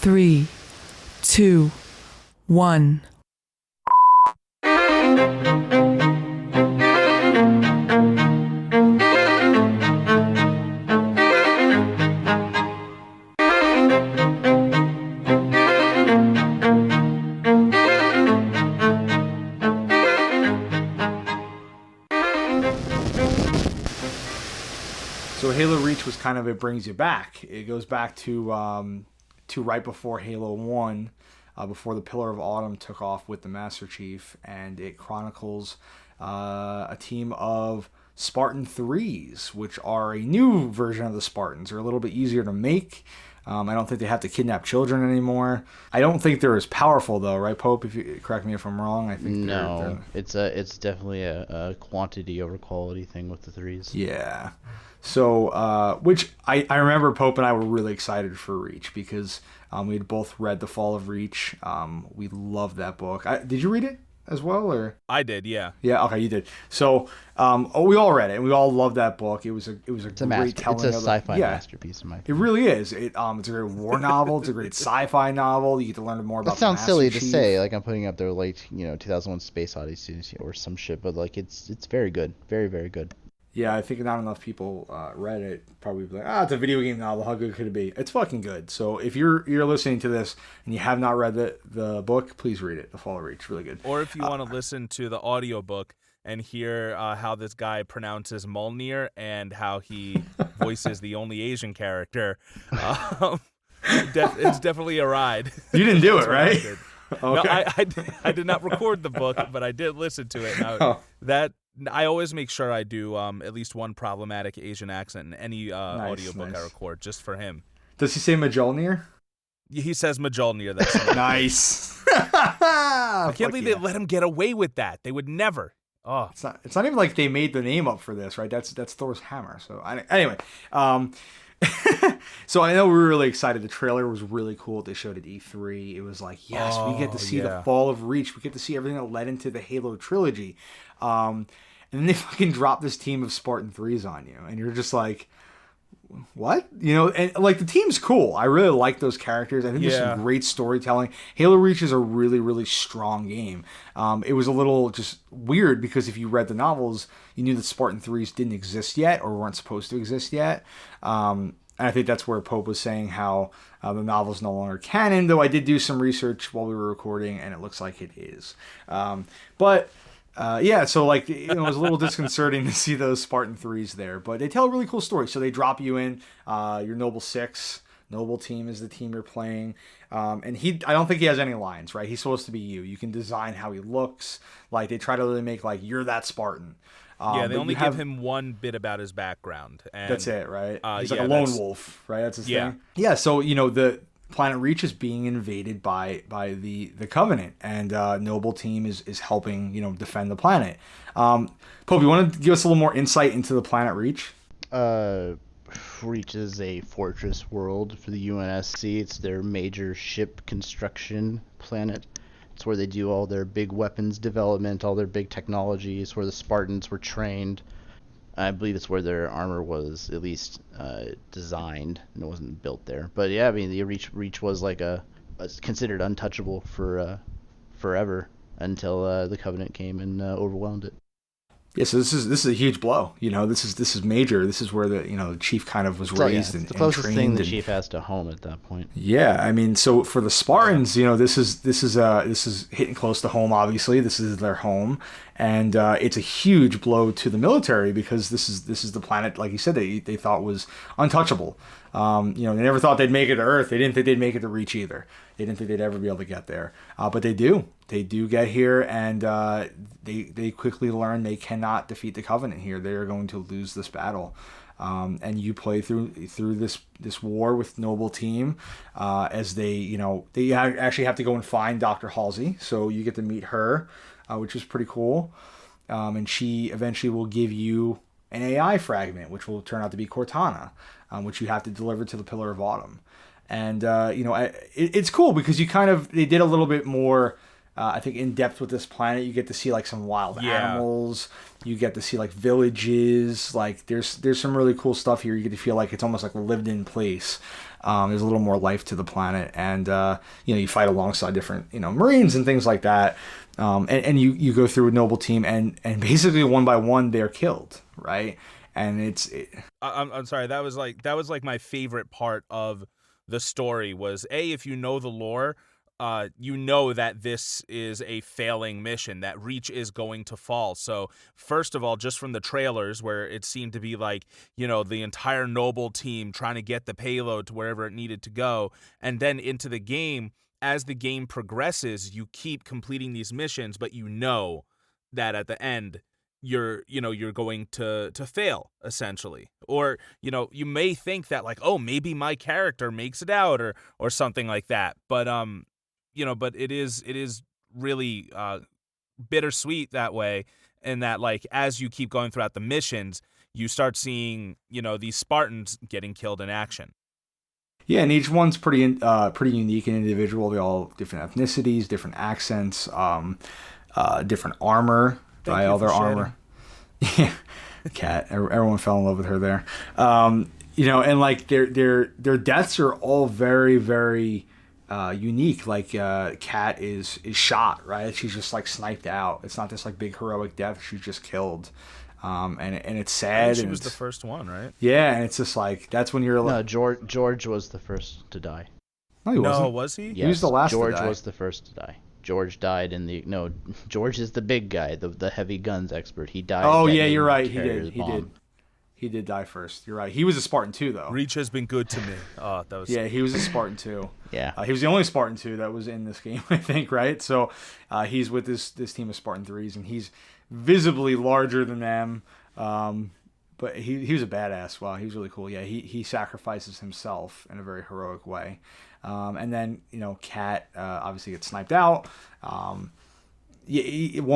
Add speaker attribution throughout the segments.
Speaker 1: 3, 2, 1.
Speaker 2: So Halo Reach was kind of, it brings you back. It goes back to right before Halo 1, before the Pillar of Autumn took off with the Master Chief, and it chronicles a team of Spartan 3s, which are a new version of the Spartans. They're a little bit easier to make. I don't think they have to kidnap children anymore. I don't think they're as powerful, though, right, Pope? If you correct me if I'm wrong. I think
Speaker 3: no, it's definitely a quantity over quality thing with the 3s.
Speaker 2: Yeah. So, which I remember Pope and I were really excited for Reach because we had both read The Fall of Reach. We loved that book. Did you read it as well, or?
Speaker 4: I did, yeah.
Speaker 2: Yeah, okay, you did. So, we all read it, and we all loved that book. It was a great telling.
Speaker 3: It's a sci-fi masterpiece in my opinion.
Speaker 2: It really is. It's a great war novel. It's a great sci-fi novel. You get to learn more about.
Speaker 3: That sounds silly to say, like I'm putting up their late, 2001 Space Odyssey or some shit, but like it's very good, very very good.
Speaker 2: Yeah, I think not enough people read it. Probably be like, it's a video game novel. How good could it be? It's fucking good. So if you're listening to this and you have not read the book, please read it. The Fall of Reach, really good.
Speaker 4: Or if you want to listen to the audiobook and hear how this guy pronounces Mjolnir and how he voices the only Asian character, it's definitely a ride.
Speaker 2: You didn't do it, right?
Speaker 4: Okay. No, I did not record the book, but I did listen to it. I always make sure I do at least one problematic Asian accent in any audiobook I record, just for him.
Speaker 2: Does he say Mjolnir?
Speaker 4: He says Mjolnir. That's
Speaker 2: nice.
Speaker 4: I can't believe they let him get away with that. They would never. Oh,
Speaker 2: it's not even like they made the name up for this, right? That's Thor's hammer. So anyway, so I know we were really excited. The trailer was really cool. They showed at E3. It was like, yes, we get to see the Fall of Reach. We get to see everything that led into the Halo trilogy. And then they fucking drop this team of Spartan 3s on you, and you're just like, what? And like the team's cool. I really like those characters. I think there's some great storytelling. Halo Reach is a really, really strong game. It was a little just weird because if you read the novels, you knew that Spartan 3s didn't exist yet or weren't supposed to exist yet. And I think that's where Pope was saying how the novel's no longer canon, though I did do some research while we were recording, and it looks like it is. So like it was a little disconcerting to see those Spartan 3s there, but they tell a really cool story. So they drop you in your Noble 6. Noble team is the team you're playing, and I don't think he has any lines, right? He's supposed to be you. You can design how he looks. Like they try to really make like you're that Spartan.
Speaker 4: They only give him one bit about his background, and
Speaker 2: that's it, right? He's like a lone wolf, right? That's his thing. Yeah. So the Planet Reach is being invaded by the Covenant, and Noble Team is helping defend the planet. Pope, you want to give us a little more insight into the Planet Reach?
Speaker 3: Reach is a fortress world for the UNSC. It's their major ship construction planet. It's where they do all their big weapons development, all their big technology. It's where the Spartans were trained. I believe it's where their armor was at least designed, and it wasn't built there. But yeah, I mean, the Reach was like considered untouchable for forever until the Covenant came and overwhelmed it.
Speaker 2: Yeah, so this is a huge blow. This is major. This is where the chief kind of was raised and trained.
Speaker 3: It's the closest thing the chief has to home at that point.
Speaker 2: Yeah, I mean, so for the Spartans, this is hitting close to home. Obviously, this is their home, and it's a huge blow to the military because this is the planet, like you said, they thought was untouchable. They never thought they'd make it to Earth. They didn't think they'd make it to Reach either. They didn't think they'd ever be able to get there, but they do. They do get here, and they quickly learn they cannot defeat the Covenant here. They are going to lose this battle, and you play through this war with Noble Team as they actually have to go and find Dr. Halsey. So you get to meet her, which is pretty cool, and she eventually will give you an AI fragment, which will turn out to be Cortana, which you have to deliver to the Pillar of Autumn. And it's cool because they did a little bit more I think in depth with this planet. You get to see like some wild animals. You get to see like villages. Like there's some really cool stuff here. You get to feel like it's almost like a lived in place. There's a little more life to the planet, and you fight alongside different Marines and things like that. And you go through a noble team, and basically one by one they're killed, right? And
Speaker 4: I'm sorry, that was like my favorite part of the story was if you know the lore, you know that this is a failing mission, that Reach is going to fall. So first of all, just from the trailers where it seemed to be like, the entire Noble team trying to get the payload to wherever it needed to go, and then into the game, as the game progresses, you keep completing these missions, but that at the end you're going to fail essentially, or you may think that like, oh, maybe my character makes it out or something like that, but but it is really bittersweet that way, and that like as you keep going throughout the missions, you start seeing these Spartans getting killed in action.
Speaker 2: Yeah, and each one's pretty unique and individual. They all different ethnicities, different accents, different armor. By all their armor. Yeah, Kat. Everyone fell in love with her there. And like their deaths are all very, very unique. Like Kat is shot, right? She's just like sniped out. It's not this like big heroic death. She's just killed. And it's sad.
Speaker 4: She was the first one, right?
Speaker 2: Yeah, and it's just like that's when you're like,
Speaker 3: no, George was the first to die.
Speaker 2: No, he wasn't.
Speaker 4: No, was he?
Speaker 3: Yes,
Speaker 2: he was the last.
Speaker 3: George
Speaker 2: to die.
Speaker 3: was the first to die. George died in the George is the big guy, the heavy guns expert. He died.
Speaker 2: Oh yeah, you're right. He did die first. You're right. He was a Spartan too, though.
Speaker 4: Reach has been good to me. Oh, that was.
Speaker 2: Yeah, he was a Spartan too.
Speaker 3: Yeah,
Speaker 2: he was the only Spartan 2 that was in this game, I think. Right. So he's with this team of Spartan 3s, and he's visibly larger than them. But he was a badass. Wow, he was really cool. Yeah, he sacrifices himself in a very heroic way. And then Kat obviously gets sniped out. One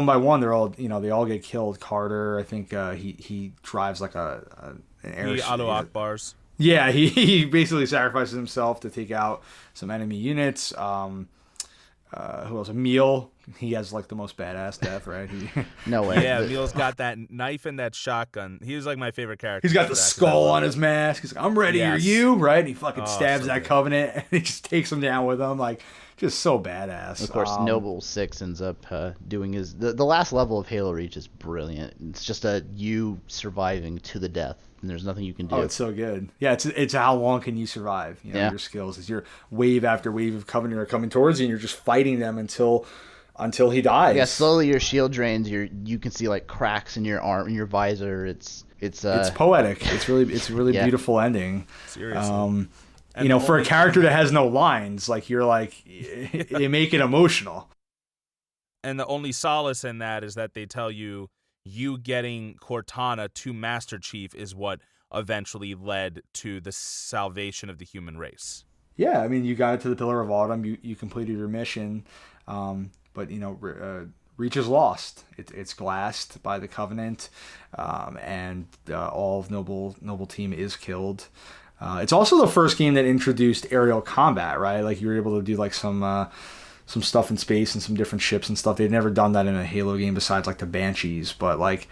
Speaker 2: by one, they're all they all get killed. Carter, I think he drives like an air.
Speaker 4: He auto Akbars.
Speaker 2: Yeah, he basically sacrifices himself to take out some enemy units. Who else? Emil. He has like the most badass death, right?
Speaker 3: No way.
Speaker 4: Yeah, Emil's got that knife and that shotgun. He was like my favorite character.
Speaker 2: He's got the skull on his mask. He's like, "I'm ready,
Speaker 4: yes.
Speaker 2: Are you?" Right? And he fucking stabs
Speaker 4: so
Speaker 2: that
Speaker 4: good.
Speaker 2: Covenant, and he just takes him down with him. Like, just so badass.
Speaker 3: Of course, Noble 6 ends up doing his... The last level of Halo Reach is brilliant. It's just you surviving to the death, and there's nothing you can do.
Speaker 2: Oh, it's so good. Yeah, it's how long can you survive? Your skills. It's your wave after wave of Covenant are coming towards you, and you're just fighting them until he dies.
Speaker 3: Yeah, slowly your shield drains. You can see like cracks in your arm, in your visor. It's
Speaker 2: poetic. It's really
Speaker 3: Yeah.
Speaker 2: beautiful ending.
Speaker 4: Seriously.
Speaker 2: For a character that has no lines, like you're like, they make it emotional.
Speaker 4: And the only solace in that is that they tell you getting Cortana to Master Chief is what eventually led to the salvation of the human race.
Speaker 2: Yeah, I mean, you got it to the Pillar of Autumn. You completed your mission, but Reach is lost. It's glassed by the Covenant, and all of Noble Team is killed. It's also the first game that introduced aerial combat, right? Like you were able to do like some stuff in space and some different ships and stuff. They'd never done that in a Halo game besides like the Banshees, but like,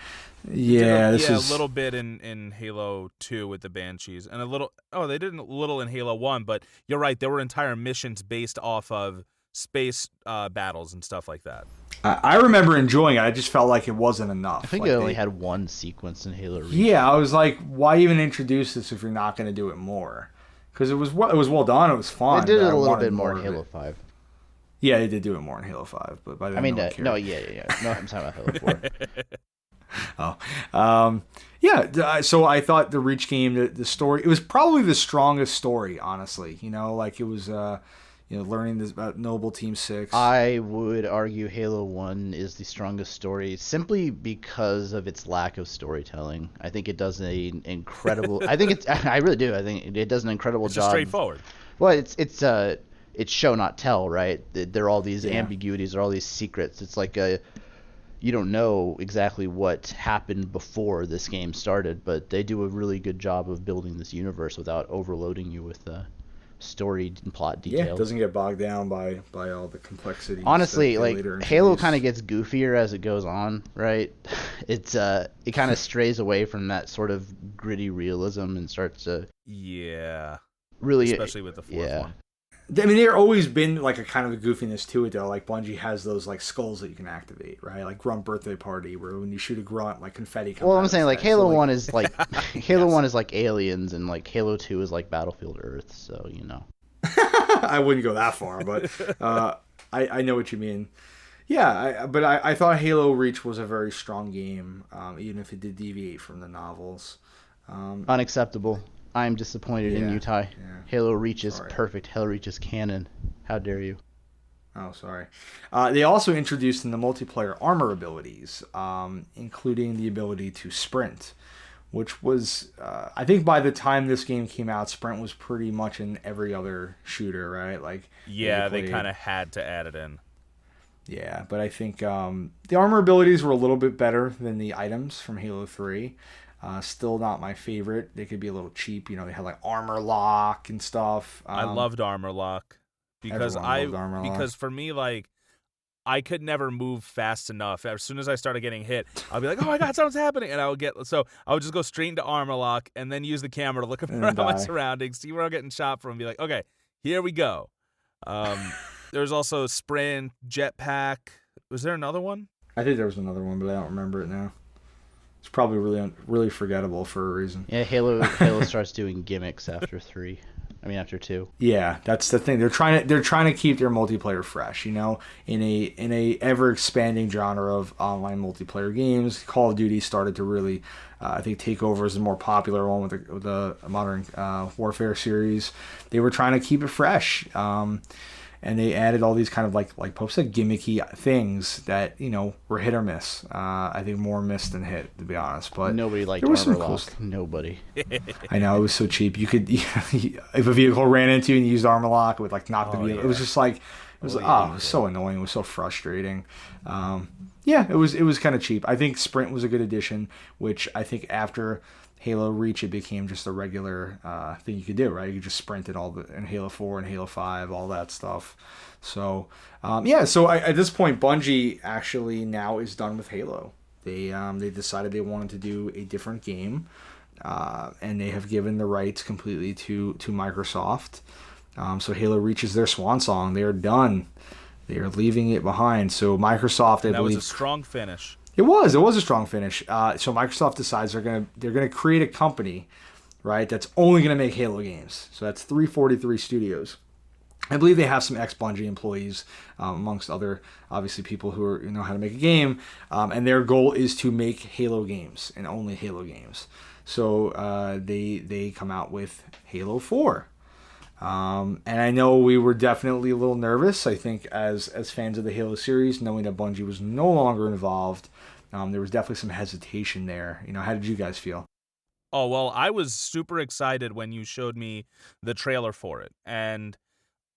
Speaker 2: a
Speaker 4: little bit in Halo 2 with the Banshees, and they did a little in Halo 1, but you're right, there were entire missions based off of space battles and stuff like that.
Speaker 2: I remember enjoying it. I just felt like it wasn't enough.
Speaker 3: I think
Speaker 2: like
Speaker 3: it only had one sequence in Halo Reach.
Speaker 2: Yeah, I was like, why even introduce this if you're not going to do it more? Because it was well done. It was fun.
Speaker 3: They did it
Speaker 2: but
Speaker 3: a
Speaker 2: I
Speaker 3: little
Speaker 2: wanted
Speaker 3: bit more in
Speaker 2: of
Speaker 3: Halo
Speaker 2: it.
Speaker 3: 5.
Speaker 2: Yeah, they did do it more in Halo 5, but by then
Speaker 3: I mean,
Speaker 2: no one cared.
Speaker 3: no, yeah. No, I'm talking about Halo 4.
Speaker 2: So I thought the Reach game, the story, it was probably the strongest story, honestly. Like it was, learning this about Noble Team 6.
Speaker 3: I would argue Halo 1 is the strongest story simply because of its lack of storytelling. I think it does an incredible. I really do. I think it does an incredible job.
Speaker 4: It's straightforward.
Speaker 3: Well, it's show not tell, right? There are all these ambiguities, there are all these secrets. It's like you don't know exactly what happened before this game started, but they do a really good job of building this universe without overloading you with story and plot
Speaker 2: Yeah,
Speaker 3: details.
Speaker 2: it doesn't get bogged down by all the complexities.
Speaker 3: Honestly, like Halo kind of
Speaker 2: gets.
Speaker 3: gets goofier as it goes on, right? It kind of strays away from that sort of gritty realism and starts to really,
Speaker 4: especially with the fourth one.
Speaker 2: I mean, there always been like a kind of a goofiness to it though. Like Bungie has those like skulls that you can activate, right? Like Grunt Birthday Party, where when you shoot a grunt, like confetti comes out.
Speaker 3: Well, I'm saying like Halo 1 is like Halo
Speaker 4: Yes.
Speaker 3: 1 is like Aliens, and like Halo 2 is like Battlefield Earth. So
Speaker 2: I wouldn't go that far, but I know what you mean. Yeah, but I thought Halo Reach was a very strong game, even if it did deviate from the novels.
Speaker 3: Unacceptable. I'm disappointed in you, Ty.
Speaker 2: Yeah.
Speaker 3: Halo Reach is
Speaker 2: Sorry.
Speaker 3: perfect. Halo Reach is canon. How dare you?
Speaker 2: Oh, sorry. They also introduced in the multiplayer armor abilities, including the ability to sprint, which was, I think by the time this game came out, sprint was pretty much in every other shooter, right? Like,
Speaker 4: Yeah, they kind of had to add it in.
Speaker 2: Yeah, but I think the armor abilities were a little bit better than the items from Halo 3. Still not my favorite. They could be a little cheap. You know, they had like armor lock and stuff.
Speaker 4: I loved armor lock because because for me, like, I could never move fast enough. As soon as I started getting hit, I'll be like, "Oh my god, something's happening!" And I would just go straight into armor lock and then use the camera to look around my surroundings, see where I'm getting shot from, and be like, "Okay, here we go." There's also sprint, jetpack. Was there another one?
Speaker 2: I think there was another one, but I don't remember it now. It's probably really forgettable for a reason.
Speaker 3: Yeah, Halo starts doing gimmicks after 2.
Speaker 2: Yeah, that's the thing. They're trying to keep their multiplayer fresh, you know, in a ever expanding genre of online multiplayer games. Call of Duty started to really, I think, take over as the more popular one with the Modern Warfare series. They were trying to keep it fresh. And they added all these kind of like Pope said, gimmicky things that, you know, were hit or miss. I think more miss than hit, to be honest. But
Speaker 3: nobody liked armor lock. Nobody.
Speaker 2: I know, it was so cheap. You could, if a vehicle ran into you and you used armor lock, it would like knock the vehicle. Yeah. It was just like, it was so annoying. It was so frustrating. Yeah, it was kind of cheap. I think Sprint was a good addition, which I think after Halo Reach, it became just a regular thing you could do, right? You could just sprint it in Halo 4 and Halo 5, all that stuff. So, at this point, Bungie actually now is done with Halo. They decided they wanted to do a different game, and they have given the rights completely to Microsoft. So Halo Reach is their swan song. They are done. They are leaving it behind. So Microsoft, I believe,
Speaker 4: was a strong finish.
Speaker 2: It was a strong finish. So Microsoft decides they're gonna create a company, right, that's only gonna make Halo games. So that's 343 Studios. I believe they have some ex-Bungie employees, amongst other, obviously, people who know how to make a game, and their goal is to make Halo games and only Halo games. So they come out with Halo 4. And I know we were definitely a little nervous, I think, as fans of the Halo series, knowing that Bungie was no longer involved. There was definitely some hesitation there. You know, how did you guys feel?
Speaker 4: Oh, well, I was super excited when you showed me the trailer for it. And,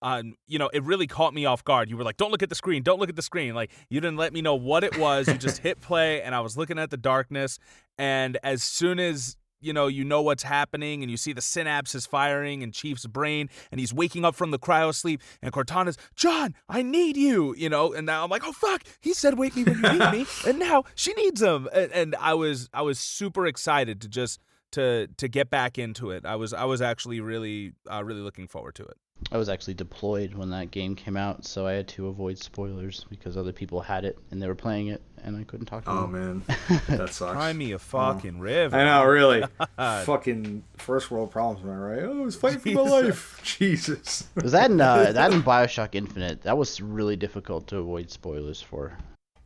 Speaker 4: it really caught me off guard. You were like, don't look at the screen. Don't look at the screen. Like, you didn't let me know what it was. You just hit play, and I was looking at the darkness. And as soon as you know what's happening, and you see the synapses firing in Chief's brain, and he's waking up from the cryo sleep, and Cortana's, John, I need you, and now I'm like, oh fuck, he said wake me when you need me, and now she needs him, and I was super excited to just to get back into it. I was actually really looking forward to it.
Speaker 3: I was actually deployed when that game came out, so I had to avoid spoilers because other people had it and they were playing it, and I couldn't talk to them.
Speaker 2: Oh man, that sucks.
Speaker 4: Cry me a fucking river.
Speaker 2: I know, really. Fucking first world problems, am I right? Oh, I was fighting for my life. Jesus.
Speaker 3: Was that in BioShock Infinite? That was really difficult to avoid spoilers for.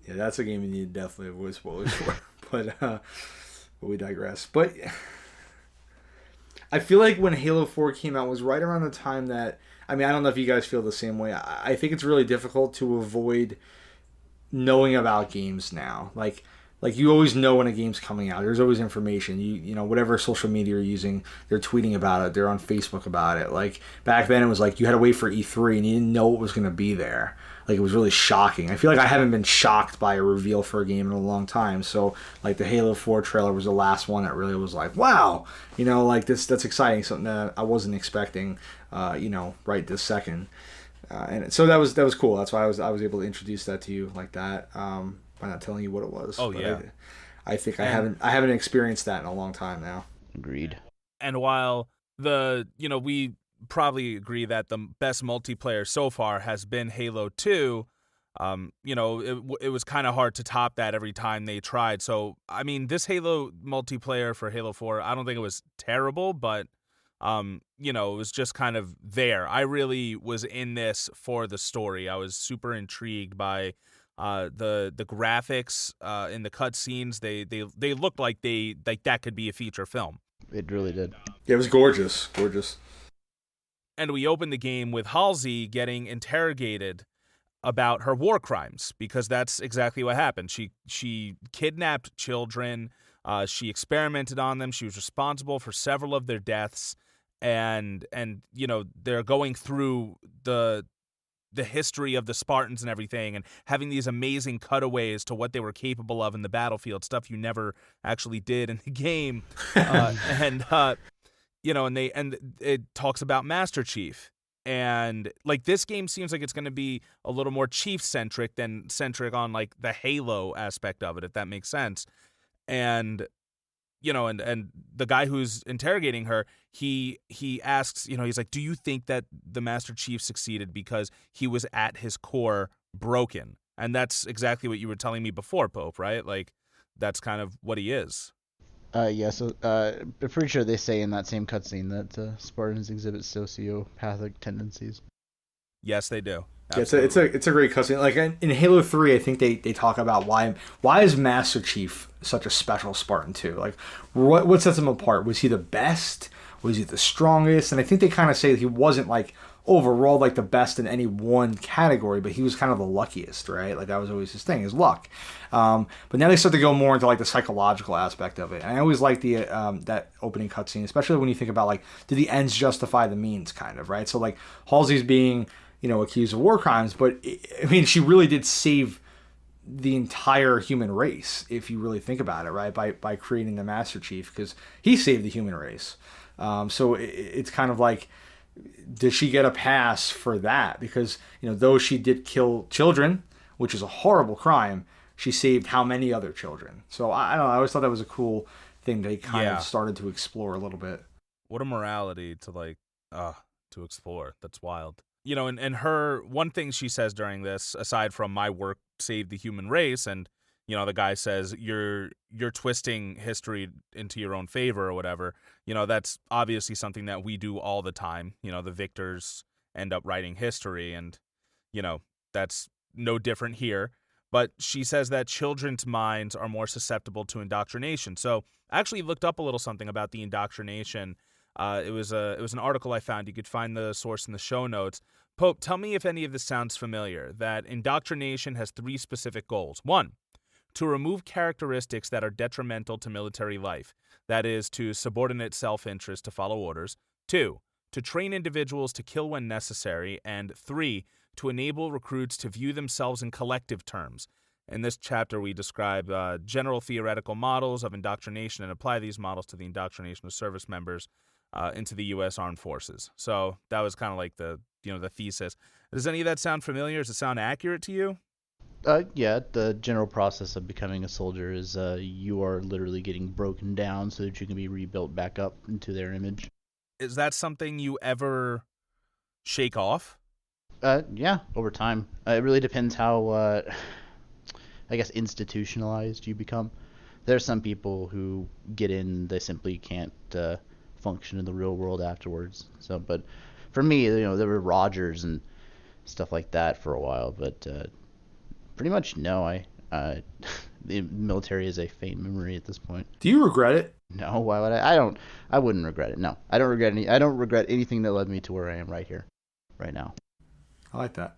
Speaker 2: Yeah, that's a game you need to definitely avoid spoilers for. But we digress. But I feel like when Halo 4 came out was right around the time that, I mean, I don't know if you guys feel the same way. I think it's really difficult to avoid knowing about games now. Like like you always know when a game's coming out. There's always information. You know, whatever social media you're using, they're tweeting about it. They're on Facebook about it. Like back then, it was like you had to wait for E3 and you didn't know what was going to be there. Like it was really shocking. I feel like I haven't been shocked by a reveal for a game in a long time. So like the Halo 4 trailer was the last one that really was like, wow, you know, like that's exciting. Something that I wasn't expecting, you know, right this second. And so that was cool. That's why I was able to introduce that to you like that. By not telling you what it was.
Speaker 4: Oh, yeah.
Speaker 2: I think I haven't experienced that in a long time now.
Speaker 3: Agreed.
Speaker 4: And while we probably agree that the best multiplayer so far has been Halo 2, it was kind of hard to top that every time they tried. So, I mean, this Halo multiplayer for Halo 4, I don't think it was terrible, but it was just kind of there. I really was in this for the story. I was super intrigued by the graphics in the cutscenes. They looked like that could be a feature film.
Speaker 3: It really did.
Speaker 2: Yeah, it was gorgeous.
Speaker 4: And we opened the game with Halsey getting interrogated about her war crimes, because that's exactly what happened. She kidnapped children. She experimented on them. She was responsible for several of their deaths. And they're going through the history of the Spartans and everything, and having these amazing cutaways to what they were capable of in the battlefield, stuff you never actually did in the game. And it talks about Master Chief. And like this game seems like it's going to be a little more Chief centric than centric on like the Halo aspect of it, if that makes sense. And and the guy who's interrogating her, he asks, he's like, do you think that the Master Chief succeeded because he was at his core broken? And that's exactly what you were telling me before, Pope, right? Like, that's kind of what he is.
Speaker 3: Yeah, so I'm pretty sure they say in that same cutscene that Spartans exhibit sociopathic tendencies.
Speaker 4: Yes, they do.
Speaker 2: Yeah, it's a great cutscene. Like in Halo 3, I think they talk about why is Master Chief such a special Spartan too? Like what sets him apart? Was he the best? Was he the strongest? And I think they kind of say that he wasn't like overall like the best in any one category, but he was kind of the luckiest, right? Like that was always his thing, his luck. But now they start to go more into like the psychological aspect of it. And I always like the that opening cutscene, especially when you think about like, do the ends justify the means, kind of, right? So like Halsey's being accused of war crimes, but I mean, she really did save the entire human race, if you really think about it, right? By creating the Master Chief, because he saved the human race. So it's kind of like, does she get a pass for that? Because, though she did kill children, which is a horrible crime, she saved how many other children? So I don't know. I always thought that was a cool thing they kind of started to explore a little bit.
Speaker 4: What a morality to explore. That's wild. And her, one thing she says during this, aside from my work saved the human race, and the guy says you're twisting history into your own favor or whatever, that's obviously something that we do all the time. The victors end up writing history, and that's no different here. But she says that children's minds are more susceptible to indoctrination. So I actually looked up a little something about the indoctrination. It was an article I found. You could find the source in the show notes. Pope, tell me if any of this sounds familiar. That indoctrination has 3 specific goals. 1, to remove characteristics that are detrimental to military life. That is, to subordinate self-interest to follow orders. 2, to train individuals to kill when necessary. And 3, to enable recruits to view themselves in collective terms. In this chapter, we describe general theoretical models of indoctrination and apply these models to the indoctrination of service members into the U.S. Armed Forces. So that was kind of like the thesis. Does any of that sound familiar? Does it sound accurate to you?
Speaker 3: Yeah, the general process of becoming a soldier is you are literally getting broken down so that you can be rebuilt back up into their image.
Speaker 4: Is that something you ever shake off?
Speaker 3: Yeah, over time. It really depends how, institutionalized you become. There are some people who get in, they simply can't function in the real world afterwards. So, but for me, there were Rogers and stuff like that for a while, but pretty much no. The military is a faint memory at this point.
Speaker 2: Do you regret it?
Speaker 3: No, why would I? I wouldn't regret it. No, I don't regret anything that led me to where I am right here, right now.
Speaker 2: I like that.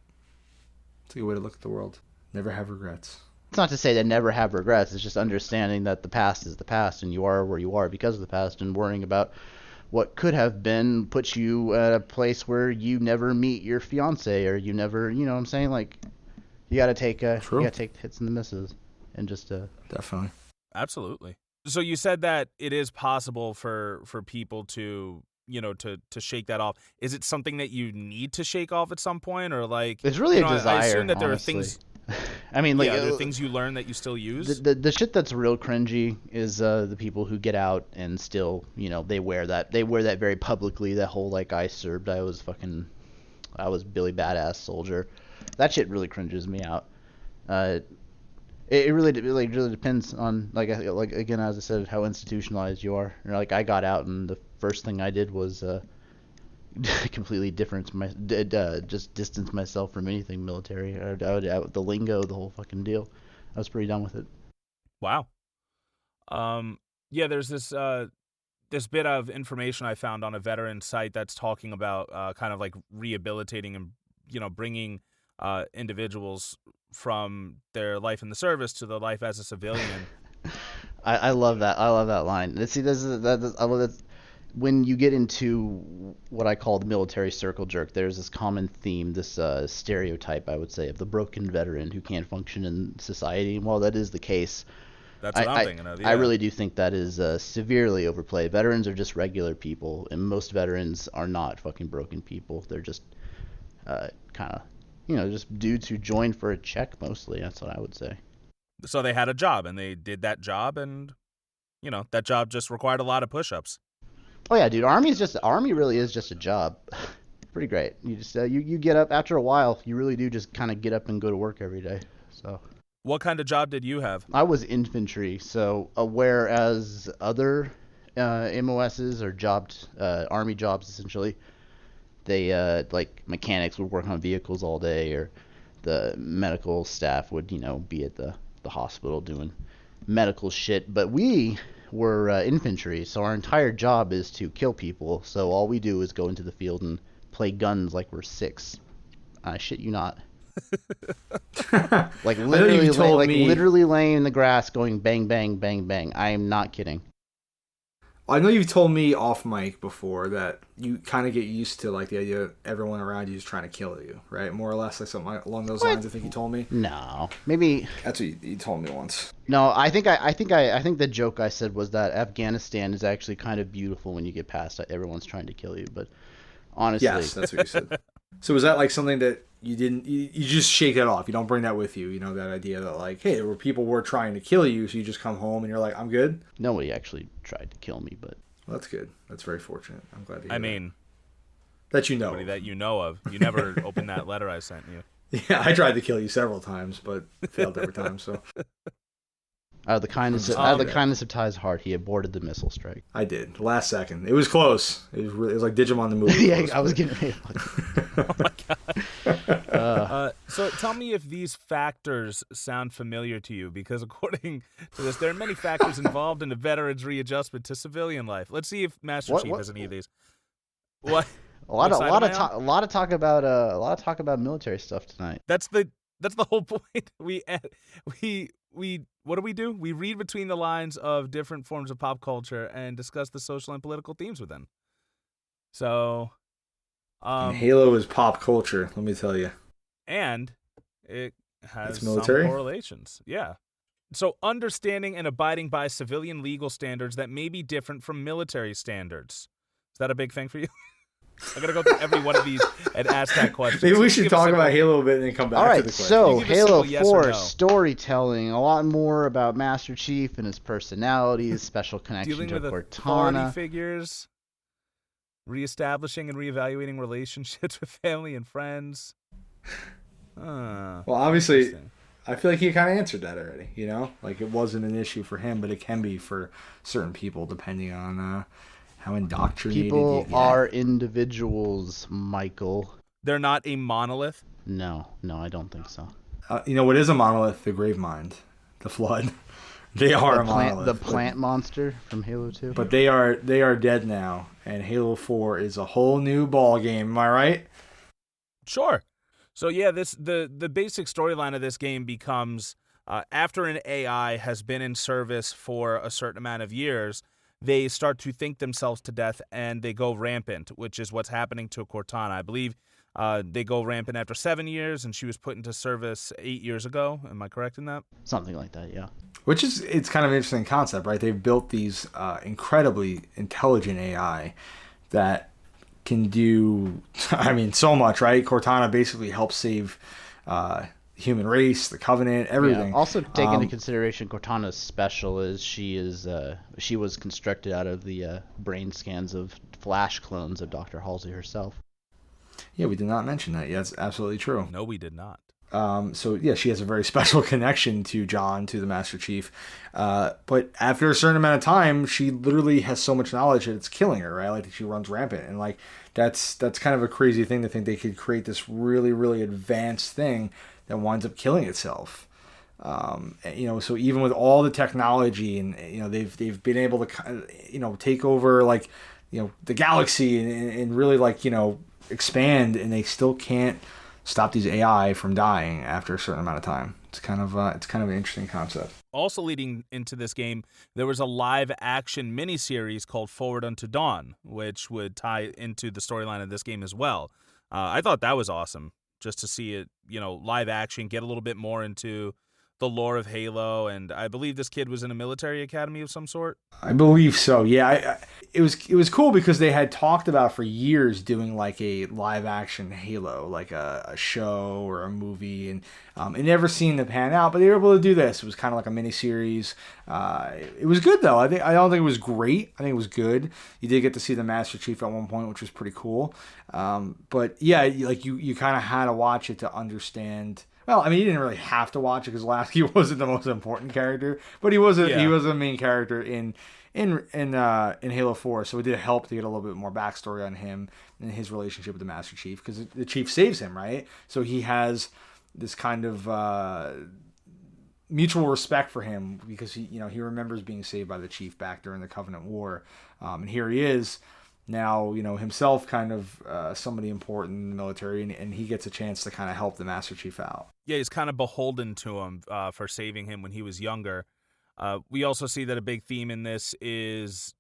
Speaker 2: It's a good way to look at the world. Never have regrets.
Speaker 3: It's not to say they never have regrets. It's just understanding that the past is the past, and you are where you are because of the past, and worrying about what could have been puts you at a place where you never meet your fiance, or you never, you know what I'm saying? Like, you gotta take the hits and the misses, and just
Speaker 2: definitely.
Speaker 4: Absolutely. So you said that it is possible for people to, to shake that off. Is it something that you need to shake off at some point, or like?
Speaker 3: It's really a desire.
Speaker 4: I assume that there
Speaker 3: honestly.
Speaker 4: are things.
Speaker 3: I mean, like,
Speaker 4: there are things you learn that you still use.
Speaker 3: The shit that's real cringy is the people who get out and still, they wear that very publicly. That whole like, I served, I was Billy Badass soldier. That shit really cringes me out. It really depends on like again, as I said, how institutionalized you are. Like, I got out and the first thing I did was completely just distance myself from anything military. The lingo, the whole fucking deal. I was pretty done with it.
Speaker 4: Wow. Yeah, there's this bit of information I found on a veteran site that's talking about kind of like rehabilitating and bringing individuals from their life in the service to their life as a civilian.
Speaker 3: I love that. I love that line. See, I love that. When you get into what I call the military circle jerk, there's this common theme, this stereotype, I would say, of the broken veteran who can't function in society. And while that is the case,
Speaker 4: that's what I'm thinking of. Yeah.
Speaker 3: I really do think that is severely overplayed. Veterans are just regular people, and most veterans are not fucking broken people. They're just kind of, just dudes who joined for a check mostly. That's what I would say.
Speaker 4: So they had a job, and they did that job, and, that job just required a lot of push-ups.
Speaker 3: Oh yeah, dude. Army really is just a job. Pretty great. You just you get up after a while. You really do just kind of get up and go to work every day. So.
Speaker 4: What kind of job did you have?
Speaker 3: I was infantry. So whereas other MOSs or Army jobs essentially, they like mechanics would work on vehicles all day, or the medical staff would be at the hospital doing medical shit. But we were infantry, so our entire job is to kill people. So all we do is go into the field and play guns like we're 6. I shit you not. Like literally laying in the grass going bang bang bang bang. I am not kidding.
Speaker 2: I know you've told me off mic before that you kind of get used to like the idea of everyone around you is trying to kill you, right? More or less, like something along those lines. I think you told me.
Speaker 3: No, maybe
Speaker 2: that's what you told me once.
Speaker 3: No, I think the joke I said was that Afghanistan is actually kind of beautiful when you get past it. Everyone's trying to kill you, but honestly,
Speaker 2: yes, that's what you said. So was that like something that you didn't? You just shake that off. You don't bring that with you. That idea that like, hey, there were people were trying to kill you, so you just come home and you're like, I'm good.
Speaker 3: Nobody actually tried to kill me, but
Speaker 2: well, that's good. That's very fortunate. I'm glad to hear.
Speaker 4: I mean,
Speaker 2: that you know.
Speaker 4: Somebody that you know of. You never opened that letter I sent you.
Speaker 2: Yeah, I tried to kill you several times, but failed every time. So.
Speaker 3: Out of the kindness of Ty's heart, he aborted the missile strike.
Speaker 2: I did. Last second. It was close. It was like Digimon the movie.
Speaker 3: Yeah,
Speaker 2: close,
Speaker 3: I was getting ready.
Speaker 4: Oh my god. So tell me if these factors sound familiar to you, because according to this, there are many factors involved in a veteran's readjustment to civilian life. Let's see if Master Chief has any of these. What?
Speaker 3: A lot of talk about military stuff tonight.
Speaker 4: That's the whole point. We what do? We read between the lines of different forms of pop culture and discuss the social and political themes within. So,
Speaker 2: and Halo is pop culture, let me tell you.
Speaker 4: And it has
Speaker 2: some
Speaker 4: correlations. Yeah. So, understanding and abiding by civilian legal standards that may be different from military standards. Is that a big thing for you? I gotta go through every one of these and ask that question.
Speaker 2: Maybe we should talk about Halo a bit and then come back to the question.
Speaker 3: All right, so Halo 4 storytelling, a lot more about Master Chief and his personality, his special connection
Speaker 4: dealing
Speaker 3: to
Speaker 4: with
Speaker 3: Cortana.
Speaker 4: Authority figures, reestablishing and reevaluating relationships with family and friends.
Speaker 2: Well, obviously, I feel like he kind of answered that already. Like it wasn't an issue for him, but it can be for certain people depending on how indoctrinated
Speaker 3: people are individuals, Michael.
Speaker 4: They're not a monolith?
Speaker 3: No, I don't think so.
Speaker 2: What is a monolith? The grave mind, the flood. They are a monolith.
Speaker 3: The plant monster from Halo 2.
Speaker 2: But they are dead now, and Halo 4 is a whole new ball game. Am I right?
Speaker 4: Sure. So yeah, the basic storyline of this game becomes after an AI has been in service for a certain amount of years, they start to think themselves to death and they go rampant, which is what's happening to Cortana. I believe they go rampant after 7 years, and she was put into service 8 years ago. Am I correct in that?
Speaker 3: Something like that, yeah.
Speaker 2: Which is, it's kind of an interesting concept, right? They've built these incredibly intelligent AI that can do, I mean, so much, right? Cortana basically helps save human race, the Covenant, everything.
Speaker 3: Yeah. Also, take into consideration Cortana's special is she was constructed out of the brain scans of Flash clones of Dr. Halsey herself.
Speaker 2: Yeah, we did not mention that. Yeah, that's absolutely true.
Speaker 4: No, we did not.
Speaker 2: So yeah, she has a very special connection to John, to the Master Chief. But after a certain amount of time, she literally has so much knowledge that it's killing her, right? Like, she runs rampant, and like that's kind of a crazy thing to think they could create this really, really advanced thing that winds up killing itself. So even with all the technology, and they've been able to take over the galaxy and really expand, and they still can't stop these AI from dying after a certain amount of time. It's kind of an interesting concept.
Speaker 4: Also leading into this game, there was a live-action miniseries called Forward Unto Dawn, which would tie into the storyline of this game as well. I thought that was awesome, just to see it, live action, get a little bit more into the lore of Halo, and I believe this kid was in a military academy of some sort.
Speaker 2: I believe so. Yeah, it was cool because they had talked about for years doing like a live action Halo, like a show or a movie, and it never seemed to pan out. But they were able to do this. It was kind of like a mini series. It was good though. I don't think it was great. I think it was good. You did get to see the Master Chief at one point, which was pretty cool. But yeah, like you kind of had to watch it to understand. Well, I mean, you didn't really have to watch it because Lasky wasn't the most important character, but he was a main character in Halo 4, so it did help to get a little bit more backstory on him and his relationship with the Master Chief, because the Chief saves him, right? So he has this kind of mutual respect for him because he remembers being saved by the Chief back during the Covenant War, and here he is. Now, himself kind of somebody important in the military, and he gets a chance to kind of help the Master Chief out.
Speaker 4: Yeah, he's kind of beholden to him for saving him when he was younger. We also see that a big theme in this is